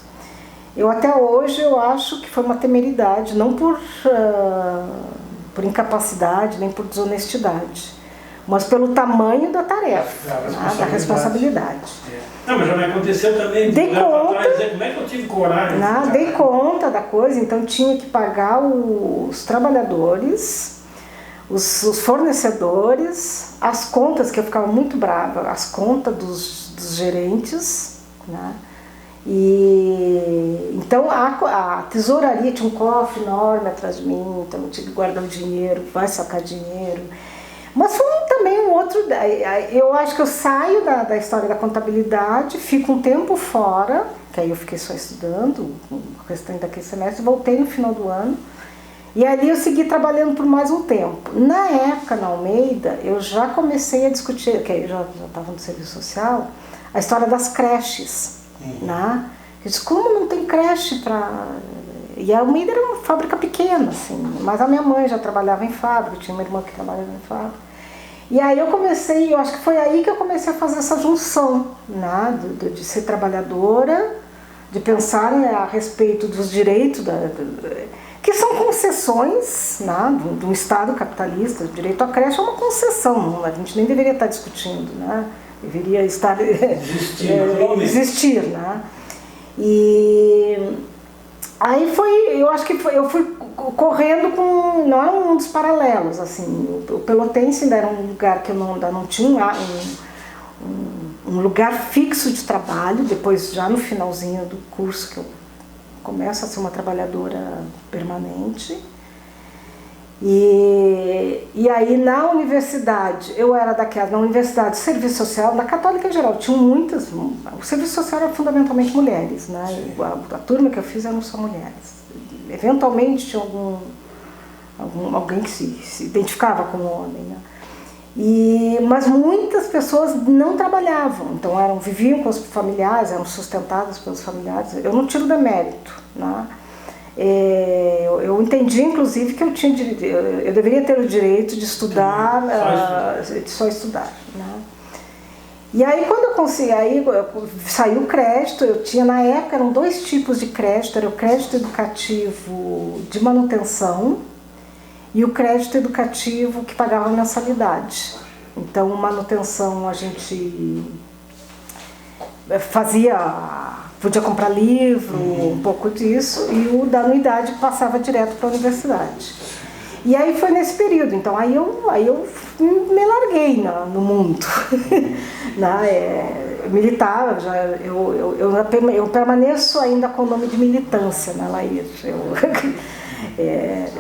S4: Eu até hoje eu acho que foi uma temeridade, não por incapacidade, nem por desonestidade, mas pelo tamanho da tarefa, da responsabilidade.
S3: Não, mas já me aconteceu também,
S4: dei conta,
S3: como é que eu tive coragem?
S4: Dei conta da coisa, então tinha que pagar os trabalhadores, os fornecedores, as contas, que eu ficava muito brava, as contas dos gerentes, né? E então a tesouraria tinha um cofre enorme atrás de mim, então eu tinha que guardar o dinheiro, vai sacar dinheiro. Mas foi também um outro, eu acho que eu saio da história da contabilidade, fico um tempo fora, que aí eu fiquei só estudando o restante daquele semestre, voltei no final do ano, e ali eu segui trabalhando por mais um tempo. Na época, na Almeida, eu já comecei a discutir, que aí eu já estava no serviço social, a história das creches, né? Eu disse, como não tem creche para... E a Almeida era uma fábrica pequena, assim, mas a minha mãe já trabalhava em fábrica, tinha uma irmã que trabalhava em fábrica. E aí eu acho que foi aí que eu comecei a fazer essa junção, né, de ser trabalhadora, de pensar a respeito dos direitos, que são concessões, né, de um Estado capitalista. O direito à creche é uma concessão, a gente nem deveria estar discutindo, né, deveria estar existir, né. E aí eu acho que eu fui correndo não era um dos paralelos, assim, o Pelotense ainda era um lugar que eu ainda não tinha um lugar fixo de trabalho, depois já no finalzinho do curso que eu começo a ser uma trabalhadora permanente. E aí na universidade, eu era na universidade de serviço social, na Católica em geral, tinham muitas, o serviço social era fundamentalmente mulheres, né? A turma que eu fiz eram só mulheres. Eventualmente tinha alguém que se identificava como homem, né? Mas muitas pessoas não trabalhavam, então viviam com os familiares, eram sustentadas pelos familiares. Eu não tiro demérito, né? eu entendi, inclusive, que eu deveria ter o direito de estudar, só estudar, né? E aí, quando eu consegui, saiu o crédito, eu tinha, na época, eram 2 tipos de crédito, era o crédito educativo de manutenção e o crédito educativo que pagava mensalidade. Então, manutenção a gente podia comprar livro, um pouco disso, e o da anuidade passava direto para a universidade. E aí foi nesse período, então aí eu me larguei no mundo. Militava, eu permaneço ainda com o nome de militância na Lair.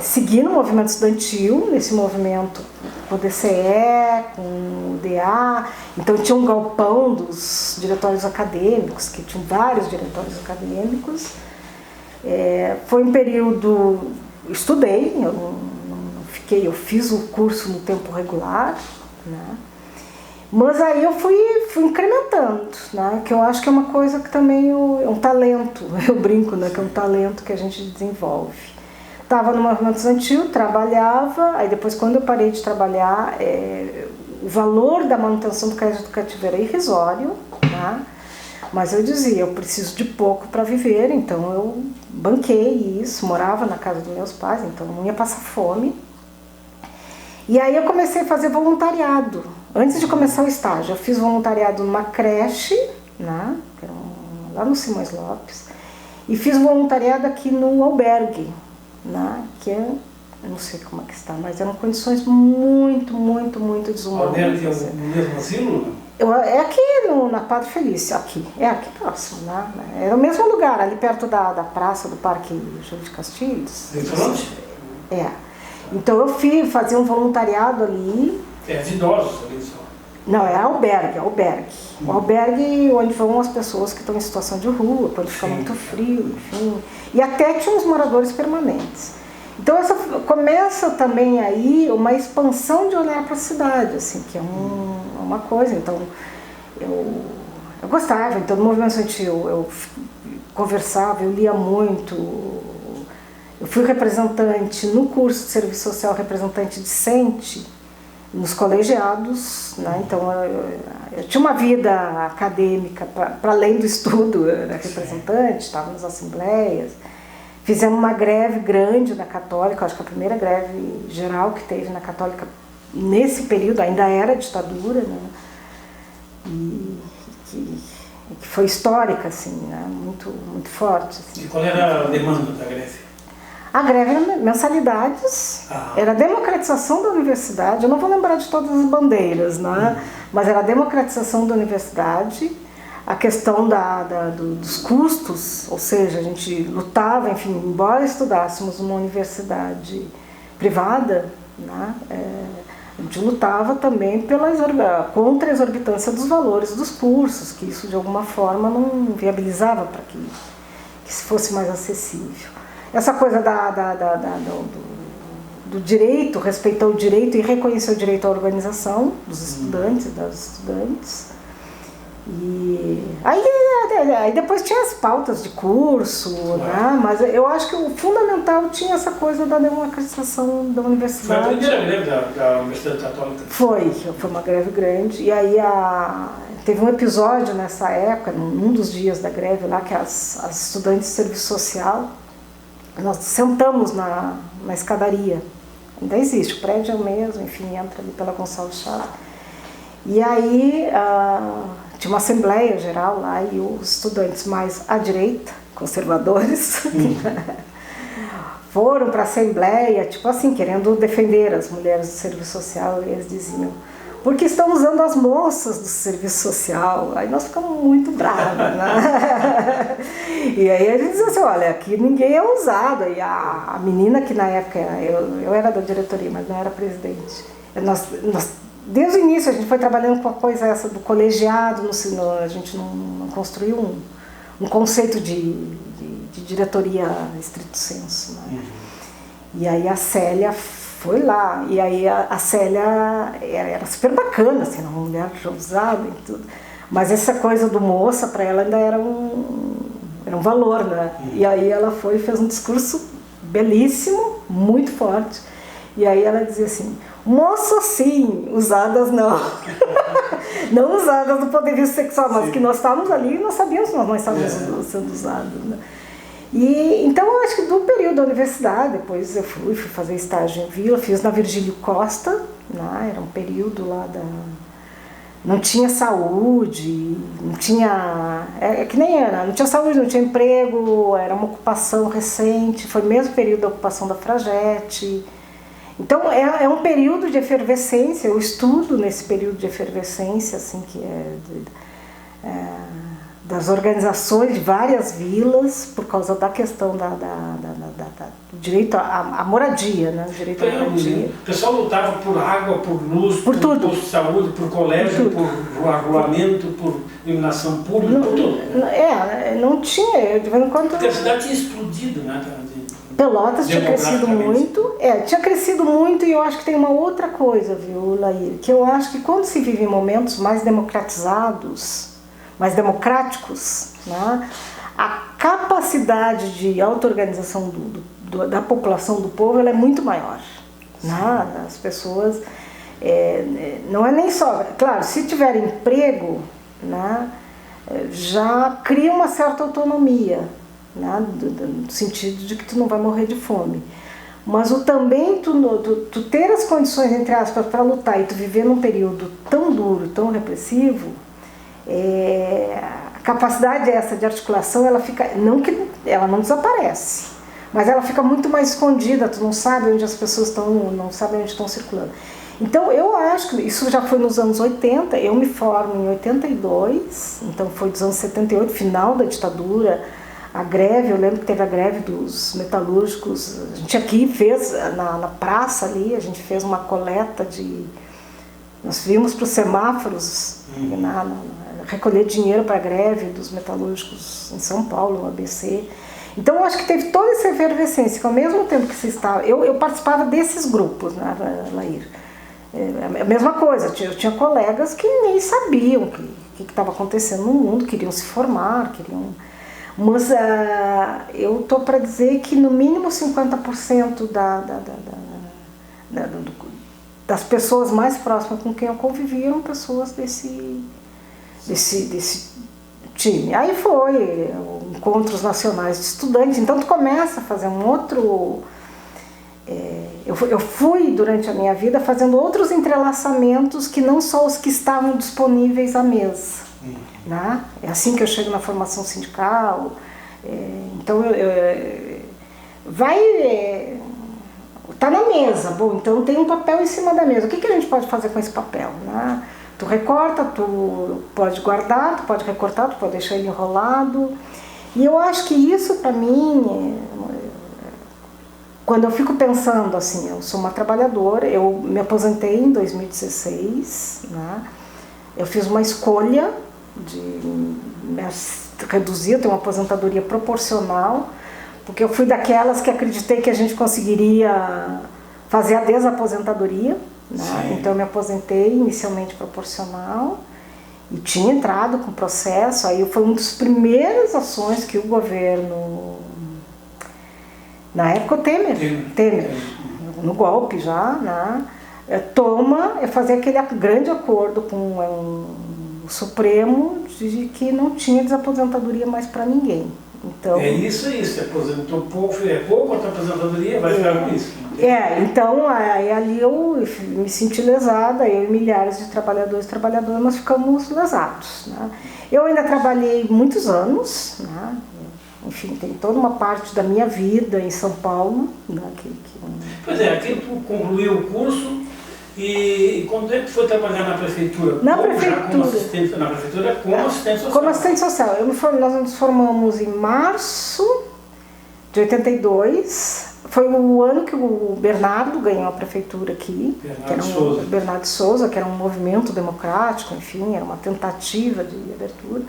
S4: Segui no movimento estudantil, nesse movimento com o DCE, com o DA, então tinha um galpão dos diretórios acadêmicos, que tinham vários diretórios acadêmicos. Foi um período, estudei, eu fiz o curso no tempo regular, né? Mas aí eu fui incrementando, né? Que eu acho que é uma coisa que também é um talento, eu brinco, né? Que é um talento que a gente desenvolve. Estava no movimento estudantil, trabalhava, aí depois quando eu parei de trabalhar, o valor da manutenção do crédito educativo era irrisório, né? Mas eu dizia, eu preciso de pouco para viver, então eu banquei isso, morava na casa dos meus pais, então não ia passar fome. E aí eu comecei a fazer voluntariado. Antes de começar o estágio, eu fiz voluntariado numa creche, né, lá no Simões Lopes, e fiz voluntariado aqui no albergue, né, que eu não sei como é que está, mas eram condições muito, muito, muito desumanas.
S3: O albergue é o mesmo asilo?
S4: É aqui na Padre Felício, aqui próximo, né? É o mesmo lugar, ali perto da praça do Parque Júlio de Castilhos. Então eu fazia um voluntariado ali.
S3: De idosos ali só?
S4: Não, é albergue. O albergue onde vão as pessoas que estão em situação de rua, quando fica muito frio, enfim. E até tinha uns moradores permanentes. Então começa também aí uma expansão de olhar para a cidade, assim, que é uma coisa. Então eu gostava, então no movimento estudantil eu conversava, eu lia muito. Eu fui representante no curso de serviço social, representante discente nos colegiados, né? Então eu tinha uma vida acadêmica para além do estudo, eu era representante, estava nas assembleias. Fizemos uma greve grande na Católica, acho que a primeira greve geral que teve na Católica nesse período, ainda era ditadura, né? E que foi histórica, assim, né? Muito, muito forte. Assim.
S3: E qual era a demanda da greve?
S4: A greve era mensalidades, era a democratização da universidade, eu não vou lembrar de todas as bandeiras, né? Mas era a democratização da universidade, a questão dos custos, ou seja, a gente lutava, enfim, embora estudássemos numa universidade privada, né? A gente lutava também contra a exorbitância dos valores dos cursos, que isso de alguma forma não viabilizava para que se fosse mais acessível. Essa coisa do direito, respeitar o direito e reconhecer o direito à organização dos estudantes e das estudantes. E aí depois tinha as pautas de curso, né? Mas eu acho que o fundamental tinha essa coisa da democratização da universidade.
S3: Foi a primeira greve da Universidade Católica?
S4: Foi uma greve grande. E aí teve um episódio nessa época, num dos dias da greve lá, que as estudantes de serviço social, nós sentamos na escadaria, ainda existe, o prédio é o mesmo, enfim, entra ali pela Gonçalves Chaves. E aí tinha uma assembleia geral lá e os estudantes mais à direita, conservadores, foram para a assembleia, tipo assim, querendo defender as mulheres do serviço social, e eles diziam, porque estão usando as moças do serviço social. Aí nós ficamos muito bravos, né? E aí a gente dizia assim, olha, aqui ninguém é usado. E a menina que na época, eu era da diretoria, mas não era presidente. Desde o início a gente foi trabalhando com a coisa essa do colegiado, a gente não construiu um conceito de diretoria estrito senso, né? E aí a Célia foi lá, e aí a Célia era super bacana, assim, uma mulher já usada e tudo. Mas essa coisa do moça, para ela ainda era era um valor, né? E aí ela foi e fez um discurso belíssimo, muito forte. E aí ela dizia assim, moço sim, usadas não. Não usadas do ponto de vista sexual, mas que nós estávamos ali e nós sabíamos que nós não estávamos sendo usadas, né? E, então eu acho que do período da universidade, depois eu fui fazer estágio em Vila, fiz na Virgílio Costa, né? Era um período lá da... Não tinha saúde, não tinha... É que nem era, não tinha saúde, não tinha emprego, era uma ocupação recente, foi mesmo período da ocupação da Fragete. Então é um período de efervescência, eu estudo nesse período de efervescência, assim, que das organizações de várias vilas, por causa da questão do direito à moradia, né? O direito à moradia.
S3: O pessoal lutava por água, por luz, por
S4: tudo.
S3: Posto de saúde, por colégio, por regulamento, por iluminação pública, por tudo.
S4: Não tinha, de vez em quando...
S3: Porque a cidade tinha explodido, né?
S4: Pelotas tinha crescido muito, tinha crescido muito, e eu acho que tem uma outra coisa, viu, Laíra, que eu acho que quando se vive em momentos mais democratizados, mais democráticos, né, a capacidade de auto-organização da população, do povo, ela é muito maior. Né? As pessoas, não é nem só, claro, se tiver emprego, né, já cria uma certa autonomia, né, no sentido de que tu não vai morrer de fome. Mas também tu ter as condições, entre aspas, para lutar e tu viver num período tão duro, tão repressivo, a capacidade essa de articulação, ela fica, ela não desaparece, mas ela fica muito mais escondida, tu não sabe onde as pessoas estão, não sabe onde estão circulando. Então eu acho que isso já foi nos anos 80, eu me formo em 82, então foi dos anos 78, final da ditadura, a greve, eu lembro que teve a greve dos metalúrgicos, a gente aqui fez, na praça ali, a gente fez uma coleta nós vimos para os semáforos, recolher dinheiro para a greve dos metalúrgicos em São Paulo, no ABC. Então eu acho que teve toda essa efervescência, que ao mesmo tempo que se estava... Eu participava desses grupos, né, Laíra? A mesma coisa, eu tinha colegas que nem sabiam o que estava acontecendo no mundo, queriam se formar, mas eu estou para dizer que no mínimo 50% das pessoas mais próximas com quem eu convivi eram pessoas desse time. Aí foi encontros nacionais de estudantes, então tu começa a fazer um outro... Eu fui durante a minha vida fazendo outros entrelaçamentos que não só os que estavam disponíveis à mesa. Né? É assim que eu chego na formação sindical. Então tá na mesa, bom, então tem um papel em cima da mesa. O que a gente pode fazer com esse papel? Né? Tu recorta, tu pode guardar, tu pode recortar, tu pode deixar ele enrolado. E eu acho que isso para mim, quando eu fico pensando assim, eu sou uma trabalhadora, eu me aposentei em 2016, né? Eu fiz uma escolha de me reduzir, ter uma aposentadoria proporcional, porque eu fui daquelas que acreditei que a gente conseguiria fazer a desaposentadoria, né? Então eu me aposentei inicialmente proporcional e tinha entrado com o processo. Aí foi uma das primeiras ações que o governo, na época o Temer, no golpe já, né, fazer aquele grande acordo com o Supremo de que não tinha desaposentadoria mais para ninguém. Então,
S3: isso aí, se aposentou pouco, pouco a tua aposentadoria, vai ficar com isso.
S4: Então ali eu me senti lesada, eu e milhares de trabalhadores e trabalhadoras, nós ficamos lesados. Né? Eu ainda trabalhei muitos anos, né? Enfim, tem toda uma parte da minha vida em São Paulo. Né?
S3: Pois é, aqui tu concluiu o curso e quando é que tu foi trabalhar na prefeitura?
S4: Na prefeitura.
S3: Como assistente, na prefeitura como assistente social?
S4: Como assistente social. Nós nos formamos em março de 82. Foi o ano que o Bernardo ganhou a prefeitura aqui. Bernardo Souza, que era um movimento democrático, enfim, era uma tentativa de abertura.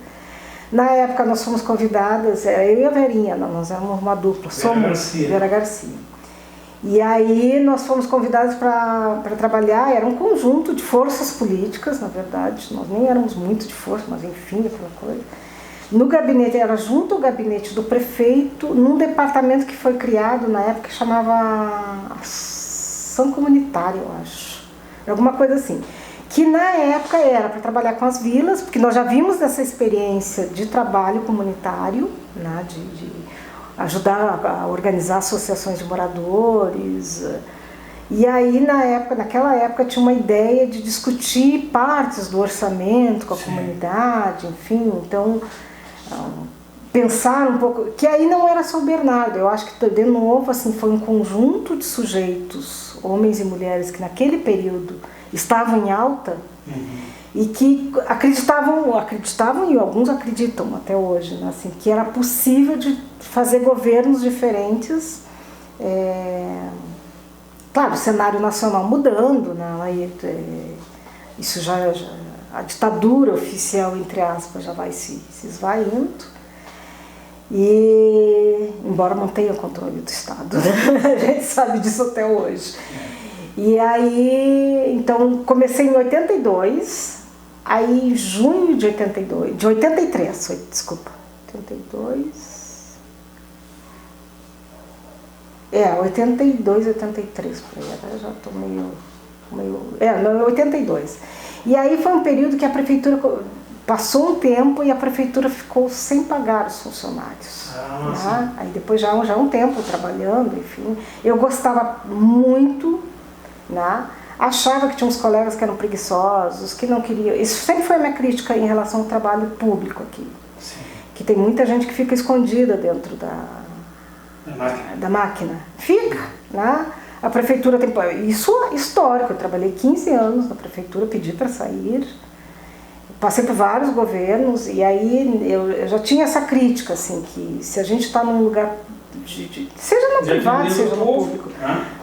S4: Na época nós fomos convidadas, eu e a Verinha, nós éramos uma dupla, Vera Garcia. E aí nós fomos convidados para trabalhar, era um conjunto de forças políticas, na verdade, nós nem éramos muito de força, mas enfim, aquela coisa. no gabinete, era junto ao gabinete do prefeito, num departamento que foi criado na época que chamava Ação Comunitária, eu acho, alguma coisa assim. Que na época era para trabalhar com as vilas, porque nós já vimos essa experiência de trabalho comunitário, né, de ajudar a organizar associações de moradores. E aí, naquela época, tinha uma ideia de discutir partes do orçamento com a comunidade, enfim, então, pensar um pouco, que aí não era só o Bernardo, eu acho que, de novo, assim, foi um conjunto de sujeitos, homens e mulheres, que naquele período estavam em alta, e que acreditavam e alguns acreditam até hoje, né, assim, que era possível de fazer governos diferentes. Claro, o cenário nacional mudando, né, isso a ditadura oficial, entre aspas, já vai se esvaindo, e embora não tenha controle do Estado, né? A gente sabe disso até hoje. E aí, então, comecei em 82, aí em junho de 83, desculpa, 82, 83, por aí, agora já estou meio, 82. E aí foi um período que a prefeitura, passou um tempo e a prefeitura ficou sem pagar os funcionários. Né? Aí depois já um tempo trabalhando, enfim, eu gostava muito, né? Achava que tinha uns colegas que eram preguiçosos, que não queriam. Isso sempre foi a minha crítica em relação ao trabalho público aqui. Sim. Que tem muita gente que fica escondida dentro da máquina. Fica, né? A prefeitura tem... Isso é histórico, eu trabalhei 15 anos na prefeitura, pedi para sair, passei por vários governos, e aí eu já tinha essa crítica, assim, que se a gente está num lugar, seja no privado, seja no público,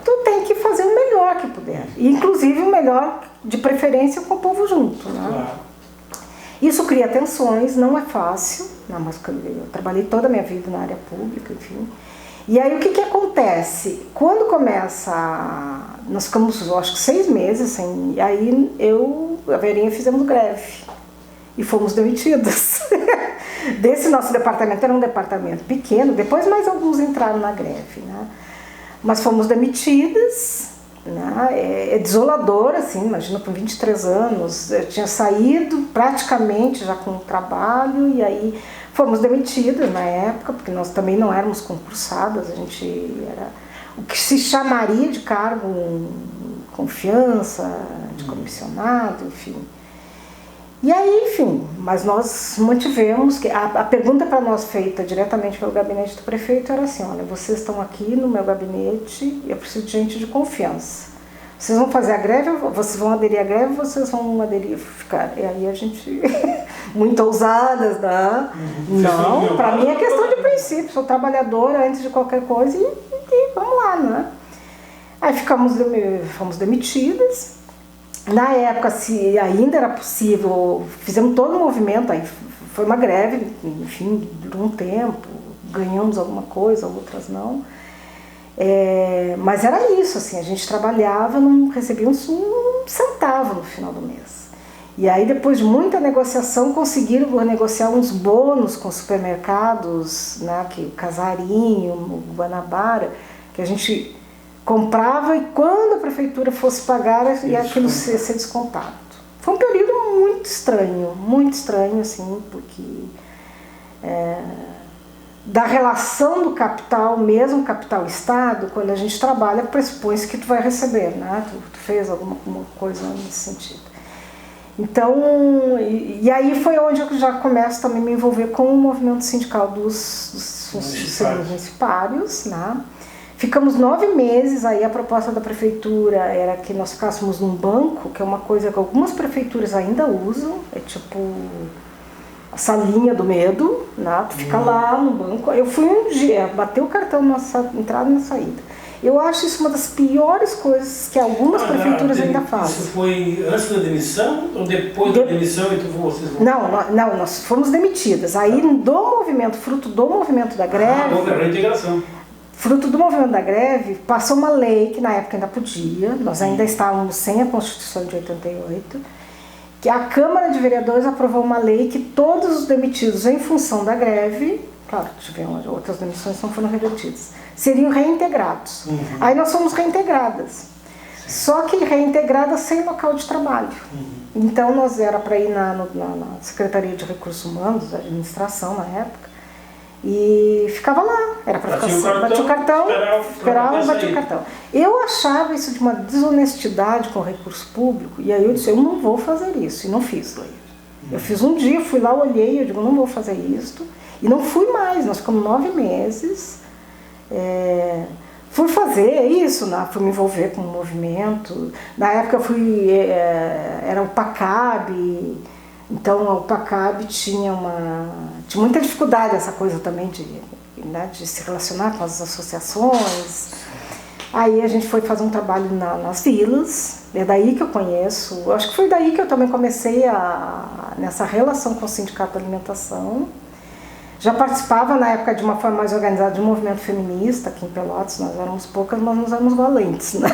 S4: tu tem que fazer o melhor que puder, e inclusive o melhor, de preferência, com o povo junto, né? Claro. Isso cria tensões, não é fácil, não, mas eu trabalhei toda a minha vida na área pública, enfim. E aí o que acontece? Quando nós ficamos, eu acho que 6 meses, assim, e aí a Verinha fizemos greve e fomos demitidas. Desse nosso departamento, era um departamento pequeno, depois mais alguns entraram na greve, né? Mas fomos demitidas, né? É desolador, assim, imagina, com 23 anos, eu tinha saído praticamente já com o trabalho, e aí fomos demitidas na época, porque nós também não éramos concursadas, a gente era o que se chamaria de cargo confiança, de comissionado, enfim. E aí, enfim, mas nós mantivemos, que a pergunta para nós feita diretamente pelo gabinete do prefeito era assim: olha, vocês estão aqui no meu gabinete, eu preciso de gente de confiança. Vocês vão fazer a greve, vocês vão aderir à greve, vocês vão aderir, ficar. E aí a gente, muito ousadas, né? Não, para mim é questão de princípio, sou trabalhadora antes de qualquer coisa e vamos lá, né? Aí fomos demitidas. Na época, se ainda era possível, fizemos todo um movimento, aí foi uma greve, enfim, durou um tempo, ganhamos alguma coisa, outras não. Mas era isso, assim, a gente trabalhava, não recebia um centavo no final do mês. E aí, depois de muita negociação, conseguiram negociar uns bônus com supermercados, né, que o Casarinho, o Guanabara, que a gente comprava e quando a prefeitura fosse pagar, ia aquilo ser descontado. Foi um período muito estranho, assim, porque da relação do capital, mesmo capital-estado, quando a gente trabalha, pressupõe-se que tu vai receber, né? Tu fez alguma coisa nesse sentido. Então, e aí foi onde eu já começo também a me envolver com o movimento sindical dos municipários, né? Ficamos 9 meses, aí a proposta da prefeitura era que nós ficássemos num banco, que é uma coisa que algumas prefeituras ainda usam, é tipo a salinha do medo, né? Tu fica lá no banco. Eu fui um dia, bater o cartão na entrada e na saída. Eu acho isso uma das piores coisas que algumas prefeituras ainda fazem. Isso foi
S3: antes da demissão ou depois da demissão e vocês vão...
S4: Não, nós fomos demitidas. Aí fruto do movimento da greve...
S3: Houve a reintegração.
S4: Fruto do movimento da greve, passou uma lei que na época ainda podia, nós ainda estávamos sem a Constituição de 88, que a Câmara de Vereadores aprovou uma lei que todos os demitidos em função da greve, claro que tiveram outras demissões que não foram revertidas, seriam reintegrados. Aí nós fomos reintegradas, só que reintegradas sem local de trabalho. Então nós era para ir na Secretaria de Recursos Humanos, da administração na época, e ficava lá, era para ficar assim, batia o cartão, esperava e batia o cartão. Eu achava isso de uma desonestidade com o recurso público, e aí eu disse, eu não vou fazer isso, e não fiz. Eu fiz um dia, fui lá, olhei, eu digo, não vou fazer isso, e não fui mais, nós ficamos 9 meses, fui fazer isso, né? Fui me envolver com o movimento, na época eu fui, era o PACAB, então o PACAB tinha muita dificuldade essa coisa também de se relacionar com as associações. Aí a gente foi fazer um trabalho nas vilas, é daí que eu conheço, acho que foi daí que eu também comecei nessa relação com o Sindicato da Alimentação. Já participava na época de uma forma mais organizada de um movimento feminista aqui em Pelotas, nós éramos poucas, mas nós éramos valentes, né?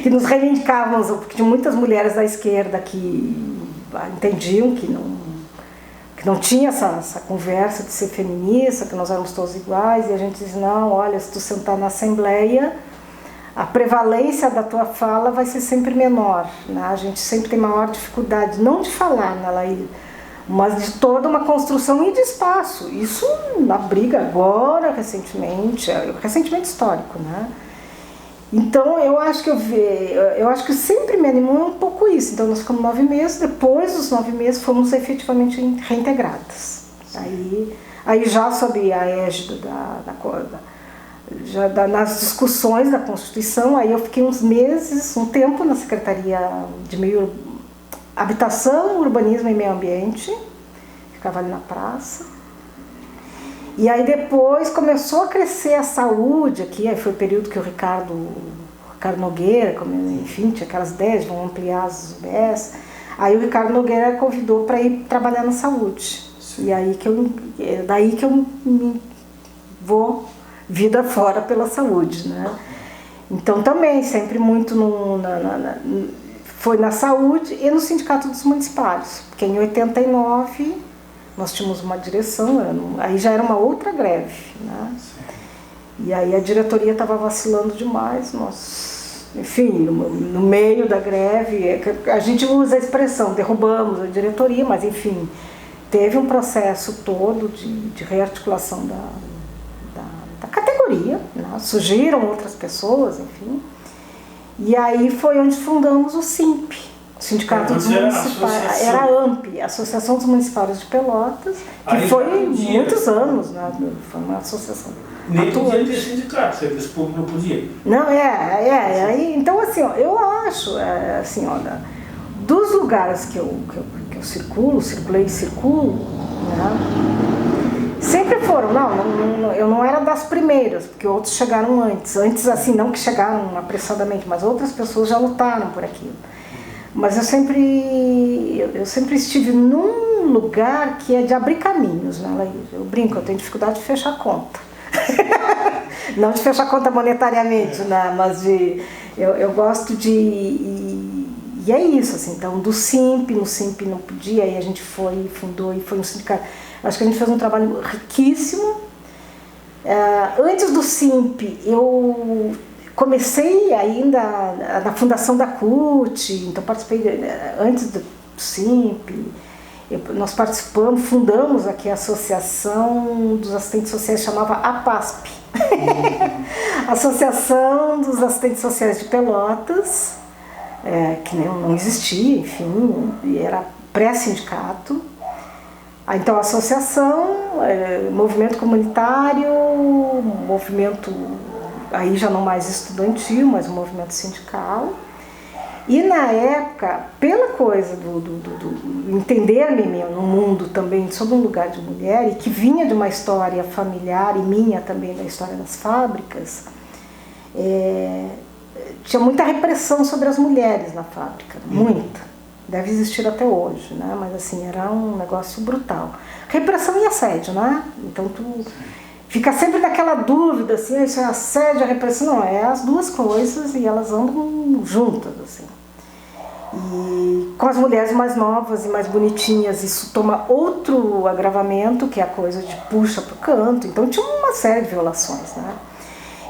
S4: Que nos reivindicávamos, porque tinha muitas mulheres da esquerda que entendiam que não tinha essa conversa de ser feminista, que nós éramos todos iguais, e a gente diz, não, olha, se tu sentar na Assembleia, a prevalência da tua fala vai ser sempre menor, né? A gente sempre tem maior dificuldade, não de falar, né, Laíra, mas de toda uma construção e de espaço. Isso na briga agora, recentemente histórico, né? Então eu acho que sempre me animou um pouco isso. Então nós ficamos 9 meses, depois dos 9 meses fomos efetivamente reintegradas. Aí já sob a égide nas discussões da Constituição, aí eu fiquei um tempo na Secretaria de Habitação, Urbanismo e Meio Ambiente, ficava ali na praça. E aí depois começou a crescer a saúde aqui, aí foi o período que o Ricardo Nogueira, enfim, tinha aquelas ideias, vão ampliar as UBS. Aí o Ricardo Nogueira convidou para ir trabalhar na saúde. Sim. E aí daí que eu me vou vida fora pela saúde, né? Então também, sempre muito foi na saúde e no Sindicato dos Municipários, porque em 89 nós tínhamos uma direção, aí já era uma outra greve, né? E aí a diretoria estava vacilando demais, enfim, no meio da greve, a gente usa a expressão, derrubamos a diretoria, mas enfim, teve um processo todo de rearticulação da categoria, né? Surgiram outras pessoas, enfim. E aí foi onde fundamos o SIMP, o Sindicato dos Municipais, era a AMP, Associação dos Municipários de Pelotas, que aí foi muitos anos, né? Foi uma associação.
S3: Nem podia ter sindicato, esse público não podia.
S4: Não, aí, então assim, ó, eu acho, assim, ó, dos lugares que eu circulei e circulo, né? Sempre foram, eu não era das primeiras, porque outros chegaram antes assim, não que chegaram apressadamente, mas outras pessoas já lutaram por aquilo. Mas eu sempre estive num lugar que é de abrir caminhos, né, Laíra? Eu brinco, eu tenho dificuldade de fechar conta. Não de fechar conta monetariamente, né, mas eu gosto de... E é isso, assim, então no SIMP não podia, aí a gente fundou e foi um sindicato. Acho que a gente fez um trabalho riquíssimo. Antes do SIMP, eu comecei ainda na fundação da CUT, então participei antes do SIMP. Nós fundamos aqui a Associação dos Assistentes Sociais, chamava APASP. Associação dos Assistentes Sociais de Pelotas, que não existia, enfim, e era pré-sindicato. Então, a associação, movimento comunitário, movimento, aí já não mais estudantil, mas um movimento sindical. E na época, pela coisa do entender-me no mundo também sob um lugar de mulher, e que vinha de uma história familiar e minha também da história das fábricas, tinha muita repressão sobre as mulheres na fábrica, muita. Deve existir até hoje, né? Mas assim, era um negócio brutal. Repressão e assédio, né? Então tu fica sempre naquela dúvida, assim, isso é assédio, a repressão, não, é as duas coisas e elas andam juntas, assim. E com as mulheres mais novas e mais bonitinhas, isso toma outro agravamento, que é a coisa de puxa pro canto. Então tinha uma série de violações, né?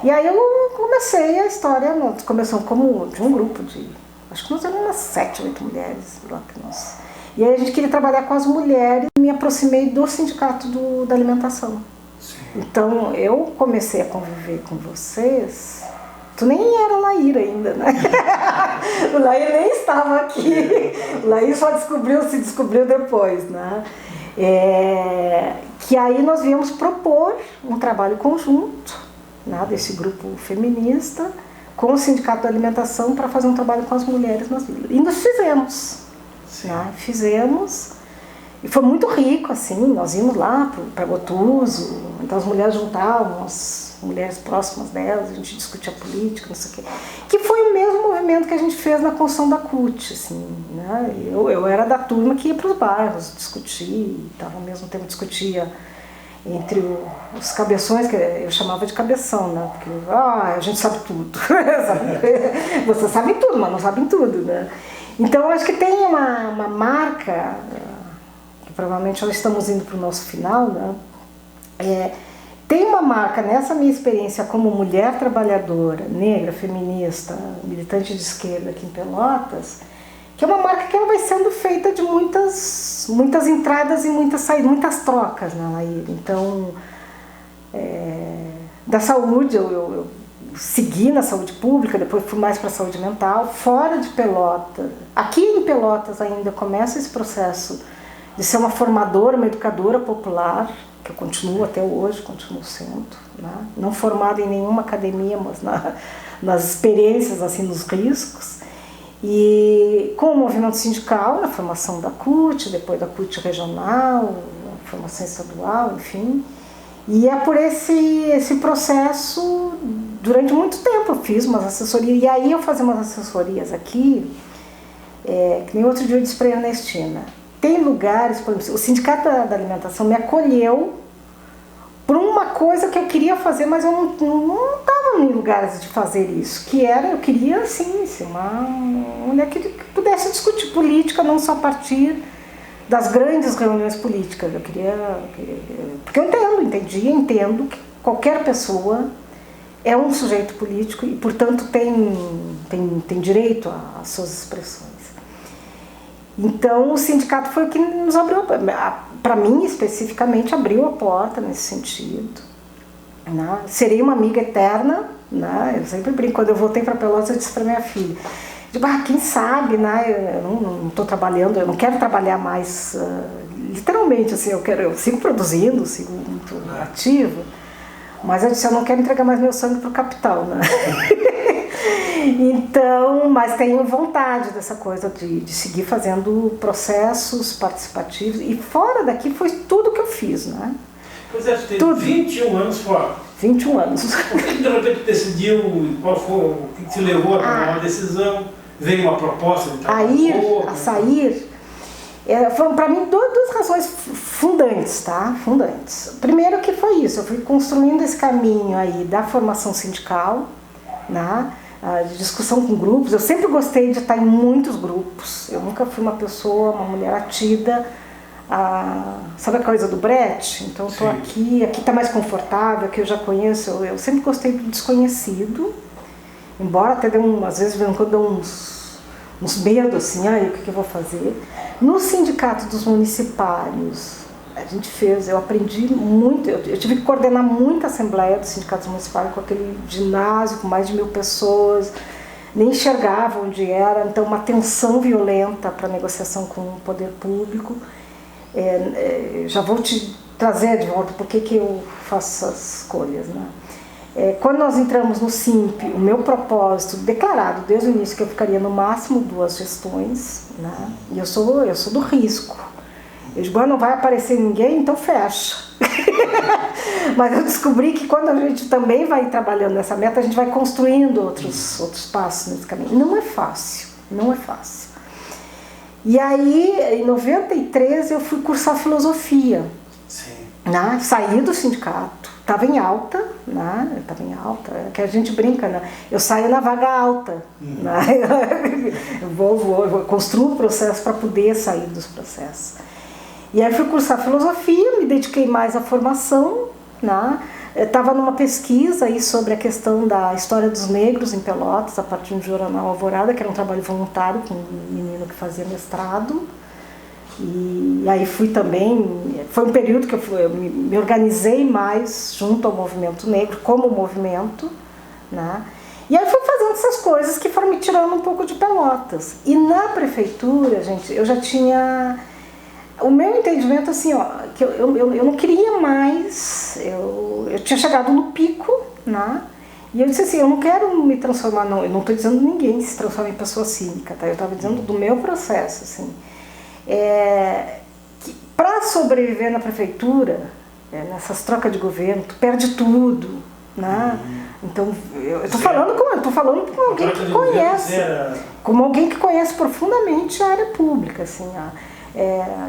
S4: E aí eu comecei a história, nós começamos como de um grupo de, acho que nós éramos umas 7, 8 mulheres lá que nós... E aí a gente queria trabalhar com as mulheres e me aproximei do sindicato da alimentação.
S3: Sim.
S4: Então eu comecei a conviver com vocês. Tu nem era Laíra ainda, né? O Laíra nem estava aqui. O Laíra só se descobriu depois, né? Que aí nós viemos propor um trabalho conjunto, né, desse grupo feminista com o Sindicato da Alimentação para fazer um trabalho com as mulheres nas vilas. E nós fizemos. Né? Fizemos. E foi muito rico, assim. Nós íamos lá para Gotuso, então as mulheres juntavam as mulheres próximas delas, a gente discutia política, não sei o quê. Que foi o mesmo movimento que a gente fez na construção da CUT, assim, né? Eu era da turma que ia para os bairros discutir, e ao mesmo tempo discutia entre os cabeções, que eu chamava de cabeção, né? Porque a gente sabe tudo. Você sabe tudo, mas não sabem tudo, né? Então eu acho que tem uma marca, que provavelmente nós estamos indo para o nosso final, né? Tem uma marca nessa minha experiência como mulher trabalhadora, negra, feminista, militante de esquerda aqui em Pelotas, que é uma marca que ela vai sendo feita de muitas entradas e muitas saídas, muitas trocas, né, Laíra? Então, da saúde, eu segui na saúde pública, depois fui mais para a saúde mental, fora de Pelotas. Aqui em Pelotas ainda começa esse processo de ser uma formadora, uma educadora popular, que eu continuo até hoje, continuo sendo, né? Não formada em nenhuma academia, mas nas experiências, assim, nos riscos. E com o movimento sindical, na formação da CUT, depois da CUT regional, formação estadual, enfim. E é por esse processo, durante muito tempo eu fiz umas assessorias, e aí eu fazia umas assessorias aqui, que nem outro dia eu disse para a Ernestina. Tem lugares, por exemplo, o Sindicato da Alimentação me acolheu por uma coisa que eu queria fazer, mas eu não estava em lugares de fazer isso, que era, eu queria, assim, ser uma mulher que pudesse discutir política, não só a partir das grandes reuniões políticas. Eu queria porque eu entendo que qualquer pessoa é um sujeito político e, portanto, tem direito às suas expressões. Então o sindicato foi o que nos abriu, para mim especificamente, abriu a porta nesse sentido, né? Serei uma amiga eterna, né? Eu sempre brinco, quando eu voltei para Pelotas eu disse para minha filha, digo, quem sabe, né? Eu não estou trabalhando, eu não quero trabalhar mais, literalmente, assim, eu sigo produzindo, sigo muito ativa, mas eu disse, eu não quero entregar mais meu sangue para o capital, né? Então, mas tenho vontade dessa coisa de seguir fazendo processos participativos, e fora daqui foi tudo que eu fiz, né?
S3: Pois é, você tem 21 anos fora.
S4: 21 anos.
S3: O que de repente decidiu, qual foi, o que te levou a tomar uma decisão? Veio uma proposta de trabalho?
S4: A sair, foram para mim duas razões fundantes, tá? Fundantes. Primeiro que foi isso, eu fui construindo esse caminho aí da formação sindical, né? De discussão com grupos. Eu sempre gostei de estar em muitos grupos. Eu nunca fui uma uma mulher atida. Sabe a coisa do brete? Então estou aqui está mais confortável, aqui eu já conheço. Eu sempre gostei do desconhecido, embora até às vezes quando deu uns medos, assim, o que eu vou fazer. No sindicato dos municipários, eu aprendi muito, eu tive que coordenar muita assembleia dos sindicatos municipais com aquele ginásio com mais de 1000 pessoas, nem enxergava onde era, então uma tensão violenta para negociação com o poder público. Já vou te trazer de volta por que eu faço essas escolhas, né? Quando nós entramos no SIMP, o meu propósito declarado desde o início que eu ficaria no máximo 2 gestões, né? E eu sou do risco. Eu digo, não vai aparecer ninguém, então fecha. Mas eu descobri que quando a gente também vai trabalhando nessa meta, a gente vai construindo outros passos nesse caminho. Não é fácil, não é fácil. E aí, em 93, eu fui cursar filosofia.
S3: Sim.
S4: né? Saí do sindicato, estava em alta, né? Estava em alta, é que a gente brinca, né? Eu saio na vaga alta, né? Eu construo o processo para poder sair dos processos. E aí fui cursar filosofia, me dediquei mais à formação, né? Estava numa pesquisa aí sobre a questão da história dos negros em Pelotas, a partir do jornal Alvorada, que era um trabalho voluntário com um menino que fazia mestrado. E aí fui também, foi um período que eu me organizei mais junto ao movimento negro, como movimento, né? E aí fui fazendo essas coisas que foram me tirando um pouco de Pelotas. E na prefeitura, gente, eu já tinha o meu entendimento assim, ó, que eu não queria mais, eu tinha chegado no pico, né? E eu disse assim, eu não quero me transformar, não, eu não estou dizendo ninguém se transforma em pessoa cínica, tá? Eu estava dizendo do meu processo, assim. Para sobreviver na prefeitura, nessas trocas de governo, tu perde tudo, né? Então eu estou falando com alguém que conhece, como alguém que conhece profundamente a área pública, assim,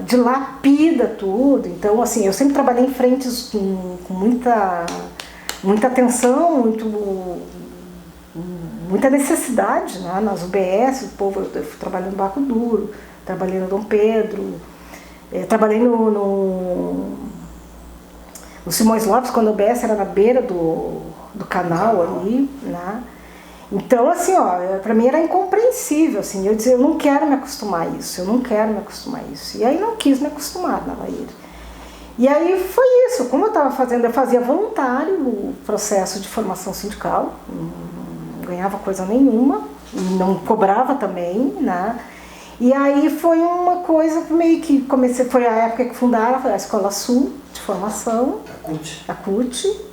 S4: dilapida tudo. Então, assim, eu sempre trabalhei em frentes com muita atenção, muita necessidade, né? Nas UBS, o povo, eu fui trabalhando no Barco Duro, trabalhei no Dom Pedro, trabalhei no Simões Lopes, quando a UBS era na beira do canal ali, né? Então, assim, ó, para mim era incompreensível, assim, eu dizia, eu não quero me acostumar a isso, eu não quero me acostumar a isso. E aí não quis me acostumar na Bahia. E aí foi isso, como eu estava fazendo, eu fazia voluntário o processo de formação sindical, não ganhava coisa nenhuma, não cobrava também, né? E aí foi uma coisa que meio que comecei, foi a época que fundaram a Escola Sul de Formação, a CUT.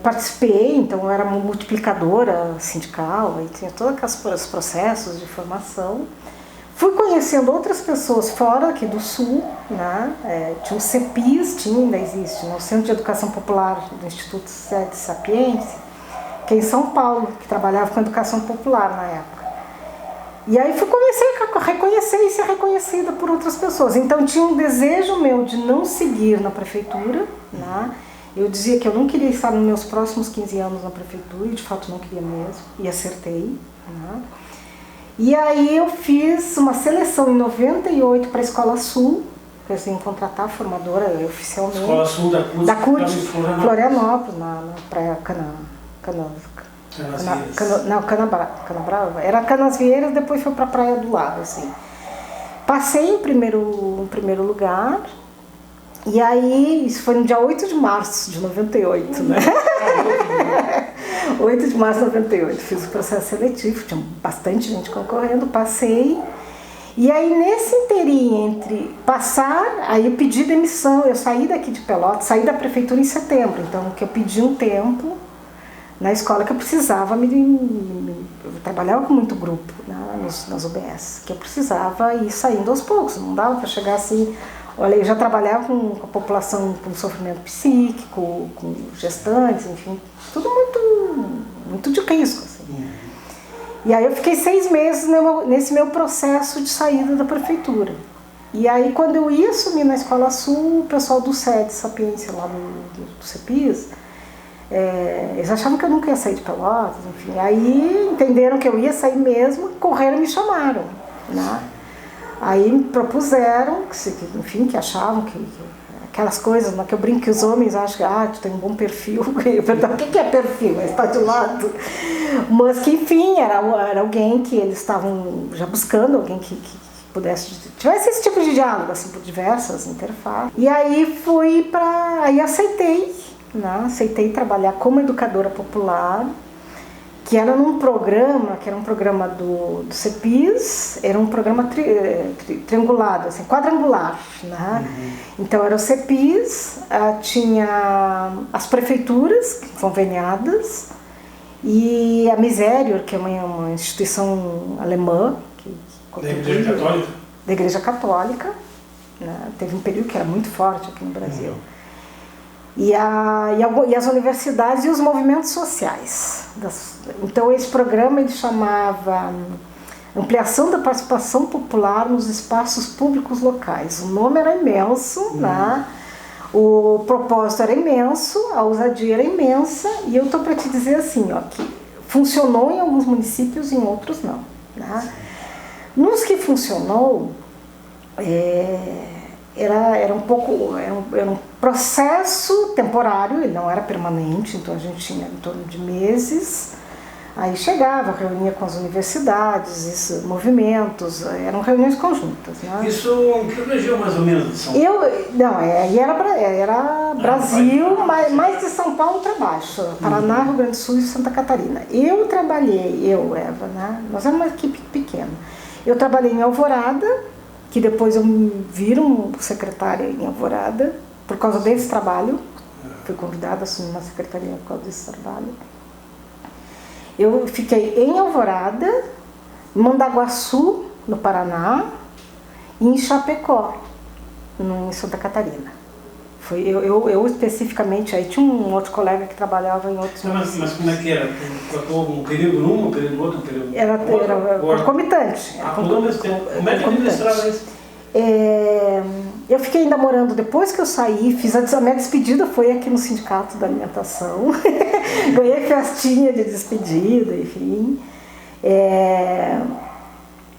S4: Participei, então eu era uma multiplicadora sindical, aí tinha todos aqueles processos de formação. Fui conhecendo outras pessoas fora aqui do Sul, né? Tinha o CEPIS, ainda existe, né? O Centro de Educação Popular do Instituto Sede Sapiense, que é em São Paulo, que trabalhava com educação popular na época. E aí comecei a reconhecer e ser reconhecida por outras pessoas. Então tinha um desejo meu de não seguir na prefeitura, né? Eu dizia que eu não queria estar nos meus próximos 15 anos na prefeitura, e de fato não queria mesmo, e acertei, né? E aí eu fiz uma seleção em 98 para a Escola Sul, que eu ia contratar a formadora oficialmente.
S3: Escola Sul da CUT
S4: Florianópolis, na praia Canabrava. Era Canasvieiras, depois foi para a praia do lado, assim. Passei em primeiro lugar. E aí, isso foi no dia 8 de março de 98, né? 8 de março de 98, fiz o processo seletivo, tinha bastante gente concorrendo, passei. E aí, nesse inteirinho entre passar, aí eu pedi demissão, eu saí daqui de Pelotas, saí da prefeitura em setembro, então que eu pedi um tempo na escola que eu precisava, eu trabalhava com muito grupo, né, nas UBS, que eu precisava ir saindo aos poucos, não dava para chegar assim. Olha, eu já trabalhava com a população com sofrimento psíquico, com gestantes, enfim, tudo muito de risco, assim. E aí eu fiquei 6 meses nesse meu processo de saída da prefeitura. E aí quando eu ia assumir na Escola Sul, o pessoal do SED Sapiência, lá do CEPIS, eles achavam que eu nunca ia sair de Pelotas, enfim. Aí entenderam que eu ia sair mesmo, correram e me chamaram, né? Aí me propuseram, que achavam que aquelas coisas, né, que eu brinco que os homens acham que tu tem um bom perfil. Eu perguntava, o que é perfil? Mas está de lado. Mas que, enfim, era alguém que eles estavam já buscando, alguém que tivesse esse tipo de diálogo, assim, por diversas interfaces. E aí aí aceitei, né? Aceitei trabalhar como educadora popular, que era num programa, que era um programa do CEPIS, era um programa triangulado, assim, quadrangular, né? Então era o CEPIS, tinha as prefeituras conveniadas e a Miserior, que é uma instituição alemã,
S3: da Igreja Católica?
S4: Da Igreja Católica, né? Teve um período que era muito forte aqui no Brasil. E as universidades e os movimentos sociais. Então esse programa ele chamava Ampliação da Participação Popular nos Espaços Públicos Locais. O nome era imenso, né? O propósito era imenso, a ousadia era imensa, e eu estou para te dizer assim, ó, que funcionou em alguns municípios e em outros não. Né? Nos que funcionou, era um processo temporário, ele não era permanente, então a gente tinha em torno de meses. Aí chegava, reunia com as universidades, movimentos, eram reuniões conjuntas. Né?
S3: Isso em que região mais ou menos de São Paulo?
S4: Aí era Brasil, mais de São Paulo para baixo, Paraná, Rio Grande do Sul e Santa Catarina. Eva, né? Nós éramos uma equipe pequena. Eu trabalhei em Alvorada, que depois eu me viro secretária em Alvorada, por causa desse trabalho. Fui convidada a assumir uma secretaria por causa desse trabalho. Eu fiquei em Alvorada, Mandaguaçu, no Paraná, e em Chapecó, em Santa Catarina. Eu especificamente, aí tinha um outro colega que trabalhava em outros municípios.
S3: Mas como é que era? Um período num, um período no outro, um período no outro?
S4: Era concomitante.
S3: Como é que administrava isso?
S4: Eu fiquei ainda morando, depois que eu saí, a minha despedida foi aqui no Sindicato da Alimentação. Ganhei festinha de despedida, enfim.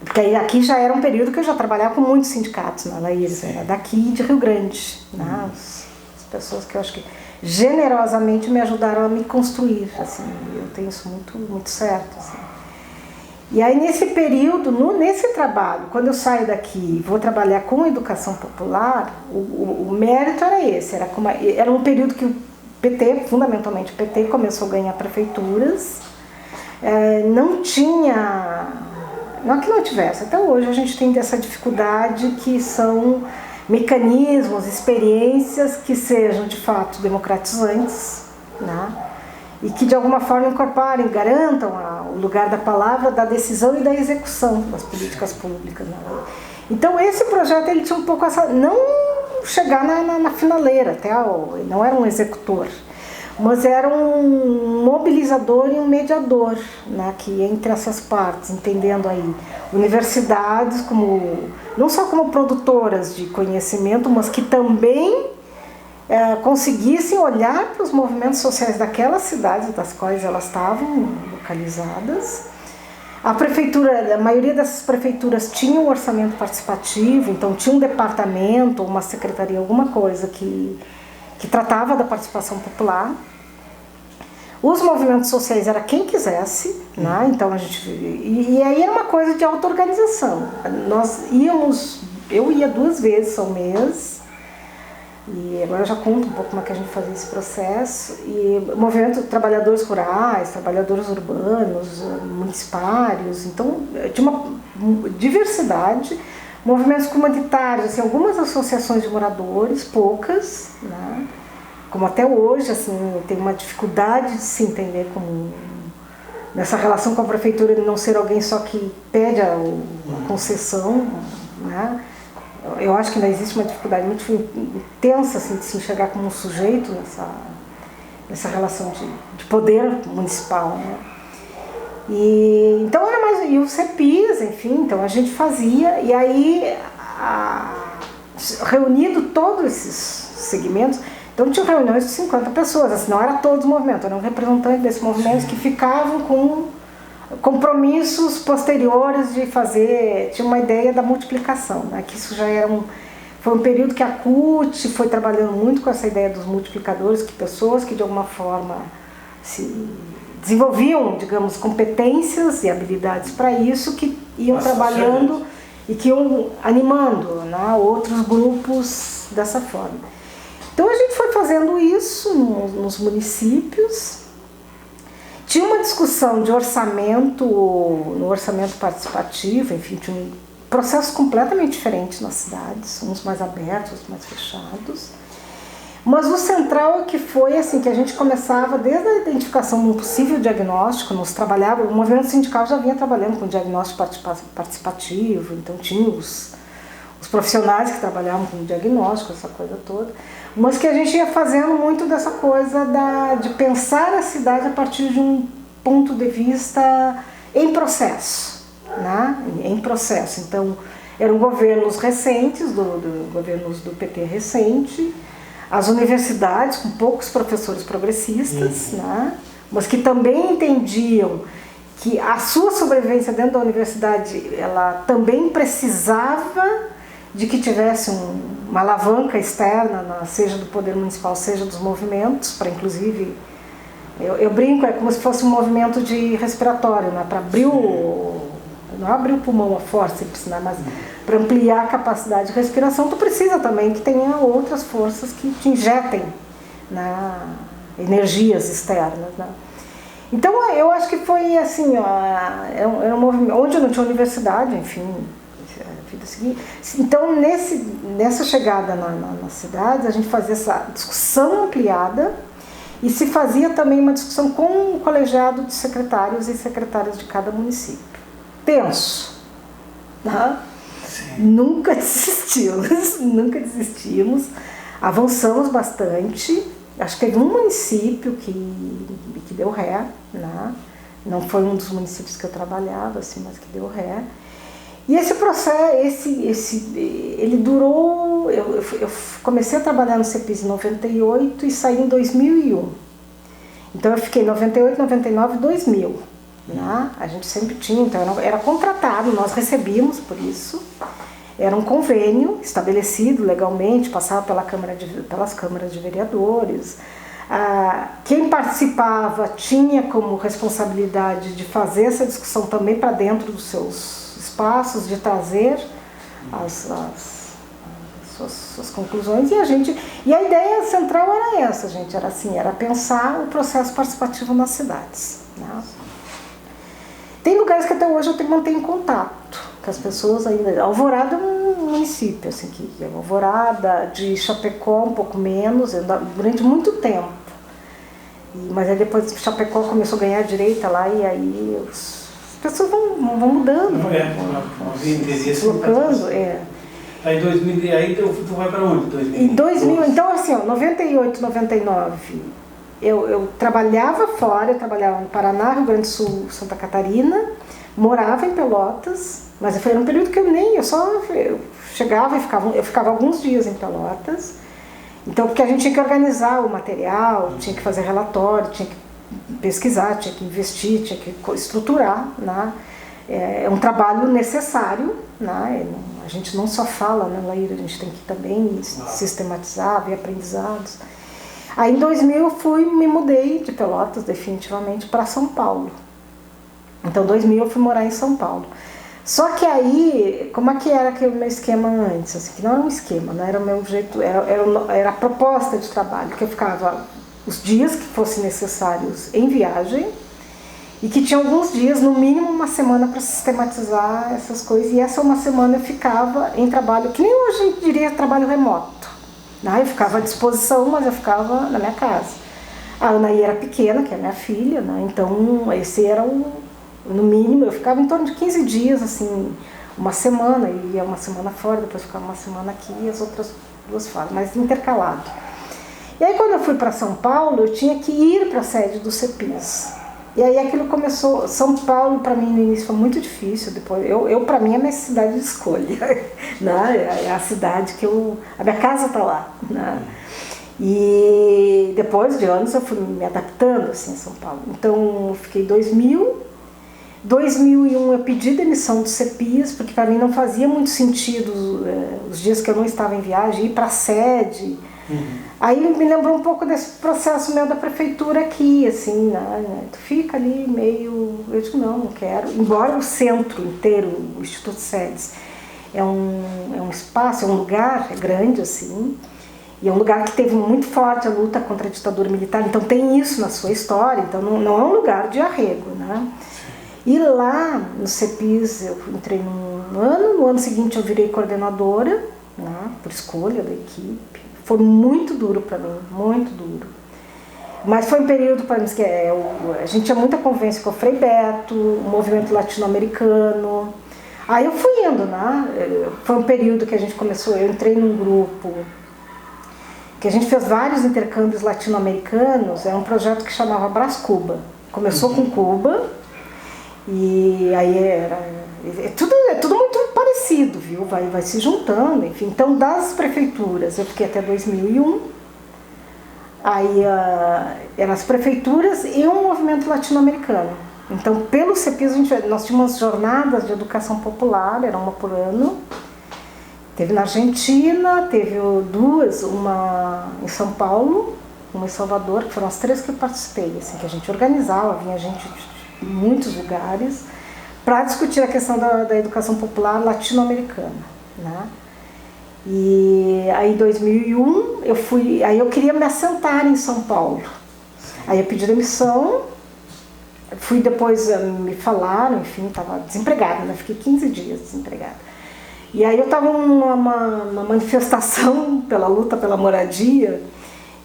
S4: Porque aqui já era um período que eu já trabalhava com muitos sindicatos na Laís, era daqui de Rio Grande. Né? As pessoas que eu acho que generosamente me ajudaram a me construir. Assim, eu tenho isso muito, muito certo. Assim. E aí nesse período, nesse trabalho, quando eu saio daqui e vou trabalhar com educação popular, o mérito era esse, era um período que o PT, fundamentalmente o PT, começou a ganhar prefeituras, não tinha, não é que não tivesse, até hoje a gente tem essa dificuldade que são mecanismos, experiências que sejam de fato democratizantes, né? E que de alguma forma incorporem, garantam o lugar da palavra, da decisão e da execução das políticas públicas. Né? Então esse projeto ele tinha um pouco essa, não chegar na finaleira, não era um executor, mas era um mobilizador e um mediador, né, que entre essas partes, entendendo aí universidades não só como produtoras de conhecimento, mas que também conseguissem olhar para os movimentos sociais daquelas cidades das quais elas estavam localizadas. A maioria dessas prefeituras tinha um orçamento participativo, então tinha um departamento, uma secretaria, alguma coisa que tratava da participação popular. Os movimentos sociais era quem quisesse, né? Então e aí era uma coisa de auto-organização. Eu ia 2 vezes ao mês. E agora eu já conto um pouco como é que a gente fazia esse processo. E movimento de trabalhadores rurais, trabalhadores urbanos, municipários, então tinha uma diversidade, movimentos comunitários, assim, algumas associações de moradores, poucas, né? Como até hoje, assim, tem uma dificuldade de se entender como nessa relação com a prefeitura, de não ser alguém só que pede a concessão, né? Eu acho que ainda existe uma dificuldade muito intensa assim, de se enxergar como um sujeito nessa relação de poder municipal. Né? Então era mais. E o CEPIS, enfim, então a gente fazia, e aí, reunido todos esses segmentos, então tinha reuniões de 50 pessoas, assim, não era todos os movimentos, eram representantes desses movimentos que ficavam com compromissos posteriores de fazer, tinha uma ideia da multiplicação, né? Que isso já era foi um período que a CUT foi trabalhando muito com essa ideia dos multiplicadores, que pessoas que de alguma forma se desenvolviam, digamos, competências e habilidades para isso, que iam trabalhando e que iam animando, né, outros grupos dessa forma. Então a gente foi fazendo isso nos municípios. Tinha uma discussão de orçamento, no orçamento participativo, enfim, tinha processos completamente diferentes nas cidades, uns mais abertos, outros mais fechados. Mas o central é que foi assim, que a gente começava desde a identificação de um possível diagnóstico, o movimento sindical já vinha trabalhando com diagnóstico participativo, então tinha os profissionais que trabalhavam com diagnóstico, essa coisa toda, mas que a gente ia fazendo muito dessa coisa de pensar a cidade a partir de um ponto de vista em processo, né? Em processo. Então, eram governos recentes, governos do PT recente, as universidades com poucos professores progressistas, né? Mas que também entendiam que a sua sobrevivência dentro da universidade, ela também precisava de que tivesse uma alavanca externa, seja do poder municipal, seja dos movimentos, para inclusive, eu brinco, é como se fosse um movimento de respiratório, né? Para abrir não abrir o pulmão a fórceps, né? Mas para ampliar a capacidade de respiração, tu precisa também que tenha outras forças que te injetem, né? Energias externas, né? Então eu acho que foi assim, era um movimento, onde não tinha universidade, enfim, a vida seguinte. Então nessa chegada nas cidades, a gente fazia essa discussão ampliada e se fazia também uma discussão com o colegiado de secretários e secretárias de cada município. Tenso, né? Nunca desistimos, avançamos bastante. Acho que teve um município que deu ré, né? Não foi um dos municípios que eu trabalhava, assim, mas que deu ré. E esse processo, ele durou. Eu comecei a trabalhar no CEPIS em 98 e saí em 2001. Então eu fiquei em 98, 99 e 2000. Né? A gente sempre tinha, então era contratado, nós recebíamos por isso. Era um convênio estabelecido legalmente, passava pelas câmaras de vereadores. Quem participava tinha como responsabilidade de fazer essa discussão também para dentro dos seus espaços, de trazer as suas conclusões. E a ideia central era essa, gente, era pensar o processo participativo nas cidades. Né? Tem lugares que até hoje eu mantenho contato, que as pessoas ainda... Alvorada é um município, assim, que é Alvorada, de Chapecó um pouco menos, durante muito tempo. Mas aí depois Chapecó começou a ganhar direita lá e aí as pessoas vão mudando, vão se deslocando.
S3: Aí em 2000, aí tu vai para onde? 2000?
S4: Em 2000, então assim, 98, 99, eu trabalhava fora, eu trabalhava no Paraná, Rio Grande do Sul, Santa Catarina, morava em Pelotas, mas foi um período que eu chegava e eu ficava alguns dias em Pelotas. Então, porque a gente tinha que organizar o material, tinha que fazer relatório, tinha que pesquisar, tinha que investir, tinha que estruturar, né? É um trabalho necessário, né? A gente não só fala, né, Laíra? A gente tem que também sistematizar, ver aprendizados. Aí em 2000 eu me mudei de Pelotas definitivamente para São Paulo. Então em 2000 eu fui morar em São Paulo. Só que aí, como é que era aquele meu esquema antes? Assim, que não era um esquema, não era o meu jeito, era a proposta de trabalho, que eu ficava os dias que fossem necessários em viagem e que tinha alguns dias, no mínimo uma semana para sistematizar essas coisas, e essa uma semana eu ficava em trabalho, que nem hoje a gente diria trabalho remoto. Né? Eu ficava à disposição, mas eu ficava na minha casa. A Anaí era pequena, que é minha filha, né? Então esse era no mínimo, eu ficava em torno de 15 dias, assim, uma semana, e ia uma semana fora, depois ficava uma semana aqui e as outras 2 fora, mas intercalado. E aí quando eu fui para São Paulo, eu tinha que ir para a sede do CEPIS. E aí aquilo começou, São Paulo para mim no início foi muito difícil, depois, para mim é minha cidade de escolha, né? É a cidade que a minha casa está lá, né? E depois de anos eu fui me adaptando assim, em São Paulo. Então eu fiquei 2001 eu pedi demissão do CEPIS, porque para mim não fazia muito sentido os dias que eu não estava em viagem, ir para a sede. Aí me lembrou um pouco desse processo meu da prefeitura aqui, assim, né? Tu fica ali meio... Eu digo, não quero. Embora o centro inteiro, o Instituto Sedes, é um espaço, é um lugar, é grande, assim, e é um lugar que teve muito forte a luta contra a ditadura militar, então tem isso na sua história, então não é um lugar de arrego, né? E lá no CEPIS eu entrei no ano seguinte eu virei coordenadora, né, por escolha da equipe. Foi muito duro para mim, muito duro. Mas foi um período para mim que a gente tinha muita convivência com o Frei Beto, o movimento latino-americano. Aí eu fui indo, né? Foi um período que a gente começou, eu entrei num grupo que a gente fez vários intercâmbios latino-americanos, é um projeto que chamava Brás Cuba. Começou com Cuba. E aí é tudo muito parecido, viu? Vai se juntando, enfim. Então, das prefeituras, eu fiquei até 2001, Aí eram as prefeituras e um movimento latino-americano. Então, pelo CEPIS, nós tínhamos jornadas de educação popular, era uma por ano. Teve na Argentina, teve duas, uma em São Paulo, uma em Salvador, que foram as 3 que eu participei, assim, que a gente organizava, vinha gente de muitos lugares, para discutir a questão da educação popular latino-americana, né? E aí em 2001 aí eu queria me assentar em São Paulo. Aí eu pedi demissão, fui depois, me falaram, enfim, estava desempregada, né? Fiquei 15 dias desempregada. E aí eu estava numa manifestação pela luta pela moradia,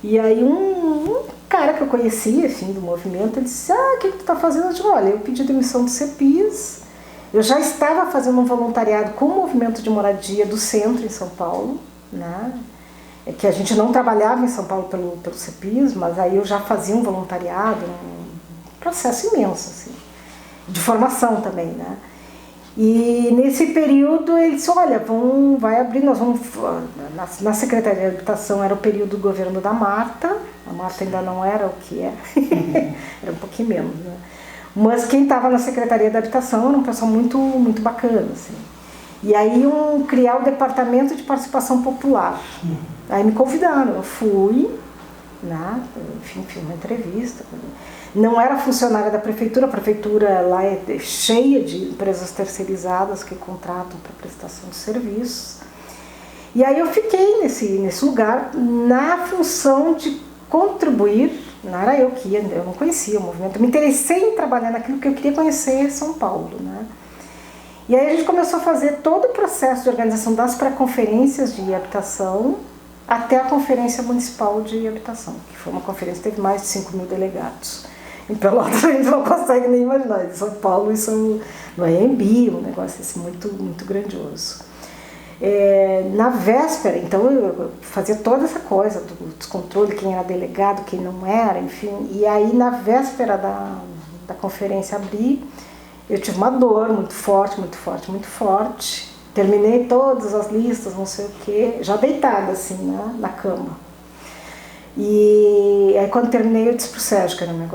S4: e aí um cara que eu conhecia, assim, do movimento, ele disse, o que tu está fazendo? Eu digo, olha, eu pedi demissão do CEPIS, eu já estava fazendo um voluntariado com o movimento de moradia do centro em São Paulo, né? É que a gente não trabalhava em São Paulo pelo CEPIS, mas aí eu já fazia um voluntariado, um processo imenso, assim, de formação também, né? E nesse período ele disse, olha, vai abrir, nós vamos, na Secretaria de Habitação era o período do governo da Marta, a Marta ainda não era o que é, era um pouquinho menos, né? Mas quem estava na Secretaria da Habitação era um pessoal muito, muito bacana, assim. E aí criar o Departamento de Participação Popular. Aí me convidaram, eu fui, né? Enfim, fiz uma entrevista. Não era funcionária da prefeitura, a prefeitura lá é cheia de empresas terceirizadas que contratam para prestação de serviços. E aí eu fiquei nesse lugar na função de contribuir. Não era eu que ia, eu não conhecia o movimento, eu me interessei em trabalhar naquilo que eu queria conhecer São Paulo, né? E aí a gente começou a fazer todo o processo de organização das pré-conferências de habitação até a Conferência Municipal de Habitação, que foi uma conferência que teve mais de 5.000 delegados. Em Pelotas a gente não consegue nem imaginar, em São Paulo isso no AMB, um negócio assim, muito, muito grandioso. Na véspera, então eu fazia toda essa coisa do descontrole, quem era delegado, quem não era, enfim. E aí na véspera da conferência abrir, eu tive uma dor muito forte, muito forte, muito forte. Terminei todas as listas, não sei o quê, já deitada assim, né, na cama. E aí quando terminei eu disse pro Sérgio, que era meu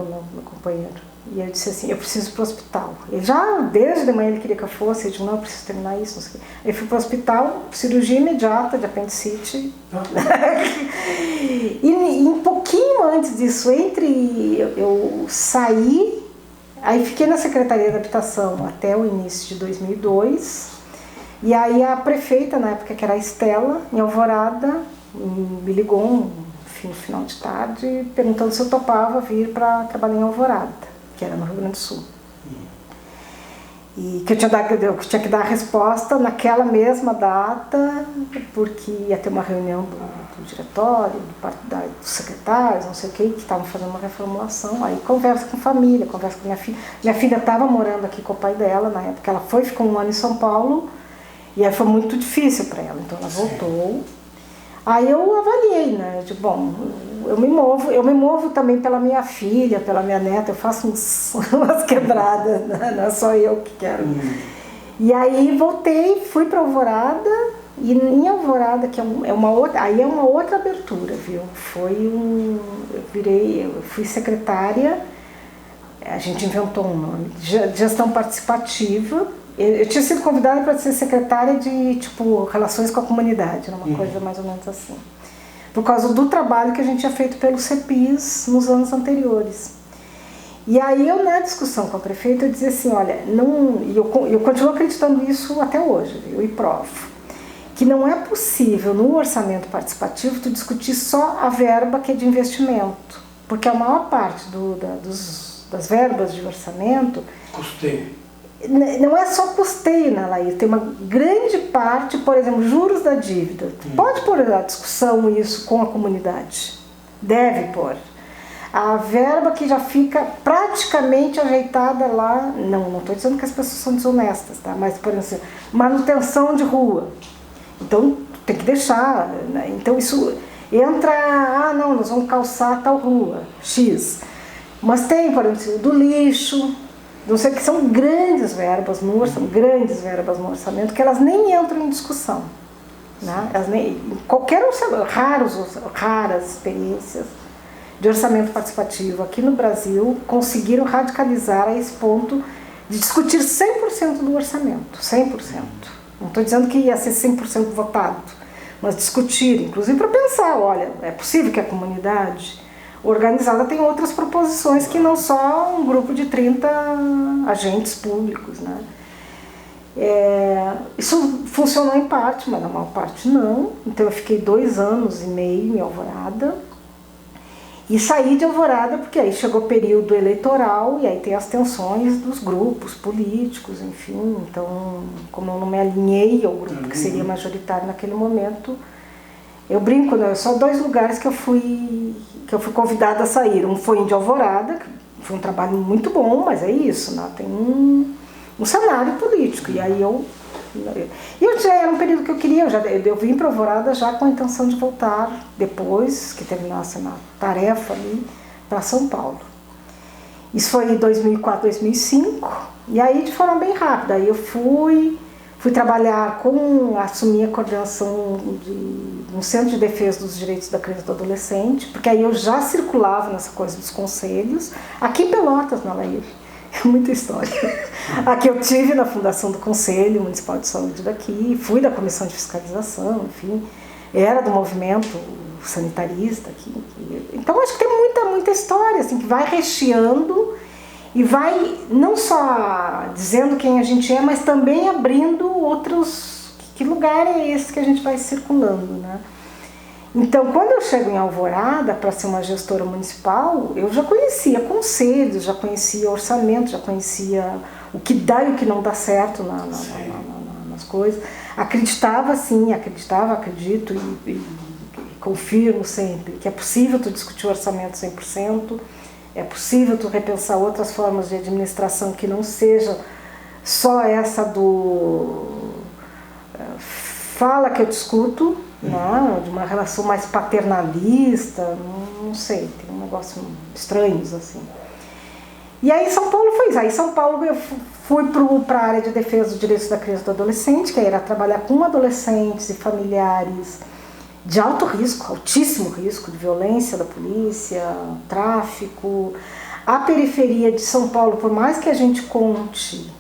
S4: companheiro, e eu disse assim, eu preciso ir pro hospital. Ele já, desde de manhã ele queria que eu fosse, eu disse, não, eu preciso terminar isso, não sei o quê. Aí fui pro hospital, cirurgia imediata de apendicite. E um pouquinho antes disso, entre eu saí, aí fiquei na Secretaria da Habitação até o início de 2002, e aí a prefeita, na época que era a Estela, em Alvorada, me ligou no final de tarde, perguntando se eu topava vir para trabalhar em Alvorada, que era no Rio Grande do Sul. E que eu tinha que dar a resposta naquela mesma data, porque ia ter uma reunião do diretório, dos secretários, não sei o que estavam fazendo uma reformulação. Aí conversa com a família, conversa com minha filha. Minha filha estava morando aqui com o pai dela, na época ela ficou um ano em São Paulo, e aí foi muito difícil para ela, então ela voltou. Aí eu avaliei, né, de bom, eu me movo também pela minha filha, pela minha neta, eu faço umas quebradas, né? Não é só eu que quero. E aí voltei, fui para Alvorada, e em Alvorada, que é uma outra abertura, viu? Eu fui secretária, a gente inventou um nome, de gestão participativa. Eu tinha sido convidada para ser secretária de, relações com a comunidade, era uma coisa mais ou menos assim. Por causa do trabalho que a gente tinha feito pelo CEPIS nos anos anteriores. E aí eu, na discussão com a prefeita, eu dizia assim, olha, eu continuo acreditando isso até hoje, eu provo, que não é possível no orçamento participativo tu discutir só a verba que é de investimento, porque a maior parte das verbas de orçamento...
S3: Custeio.
S4: Não é só custeio, né, Laís? Tem uma grande parte, por exemplo, juros da dívida. Pode pôr a discussão isso com a comunidade. Deve pôr. A verba que já fica praticamente ajeitada lá, não estou dizendo que as pessoas são desonestas, tá? Mas, por exemplo, manutenção de rua. Então, tem que deixar, né? Então, isso entra, não, nós vamos calçar tal rua, X. Mas tem, por exemplo, do lixo... Não sei, que são grandes verbas no orçamento, que elas nem entram em discussão, né? Elas nem, raras experiências, de orçamento participativo aqui no Brasil conseguiram radicalizar a esse ponto de discutir 100% do orçamento, 100%. Não estou dizendo que ia ser 100% votado, mas discutir, inclusive para pensar, olha, é possível que a comunidade organizada tenha outras proposições que não só um grupo de 30 agentes públicos, né? Isso funcionou em parte, mas na maior parte não. Então eu fiquei 2 anos e meio em Alvorada e saí de Alvorada porque aí chegou o período eleitoral e aí tem as tensões dos grupos políticos, enfim. Então, como eu não me alinhei ao grupo que seria majoritário naquele momento, eu brinco, né? Só 2 lugares que eu fui convidada a sair. Um foi de Alvorada, que foi um trabalho muito bom, mas é isso, né? Tem um cenário político. E aí eu já era um período que eu queria, eu vim para Alvorada já com a intenção de voltar depois que terminasse a tarefa ali para São Paulo. Isso foi em 2004, 2005, e aí de forma bem rápida. Aí eu fui trabalhar assumir a coordenação de um centro de defesa dos direitos da criança e do adolescente, porque aí eu já circulava nessa coisa dos conselhos, aqui em Pelotas, na Laír. Muita história. Aqui eu tive na fundação do Conselho Municipal de Saúde daqui, fui da comissão de fiscalização, enfim, era do movimento sanitarista aqui. Então acho que tem muita história assim, que vai recheando e vai não só dizendo quem a gente é, mas também abrindo outros... Que lugar é esse que a gente vai circulando, né? Então, quando eu chego em Alvorada para ser uma gestora municipal, eu já conhecia conselhos, já conhecia orçamento, já conhecia o que dá e o que não dá certo nas coisas. Acreditava, sim, acredito e confirmo sempre que é possível tu discutir o orçamento 100%, é possível tu repensar outras formas de administração que não seja só essa do fala que eu discuto, né, de uma relação mais paternalista, não sei, tem um negócio estranhos assim. E aí São Paulo foi isso. Aí São Paulo eu fui para a área de defesa dos direitos da criança e do adolescente, que era trabalhar com adolescentes e familiares de alto risco, altíssimo risco de violência da polícia, tráfico. A periferia de São Paulo, por mais que a gente conte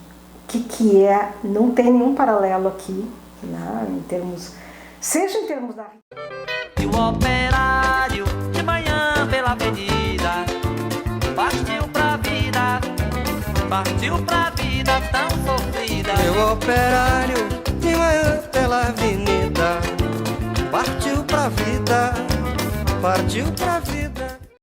S4: o que é, não tem nenhum paralelo aqui, né, seja em termos da...
S1: E o operário de manhã pela avenida partiu pra vida tão sofrida.
S2: Meu operário de manhã pela avenida partiu pra vida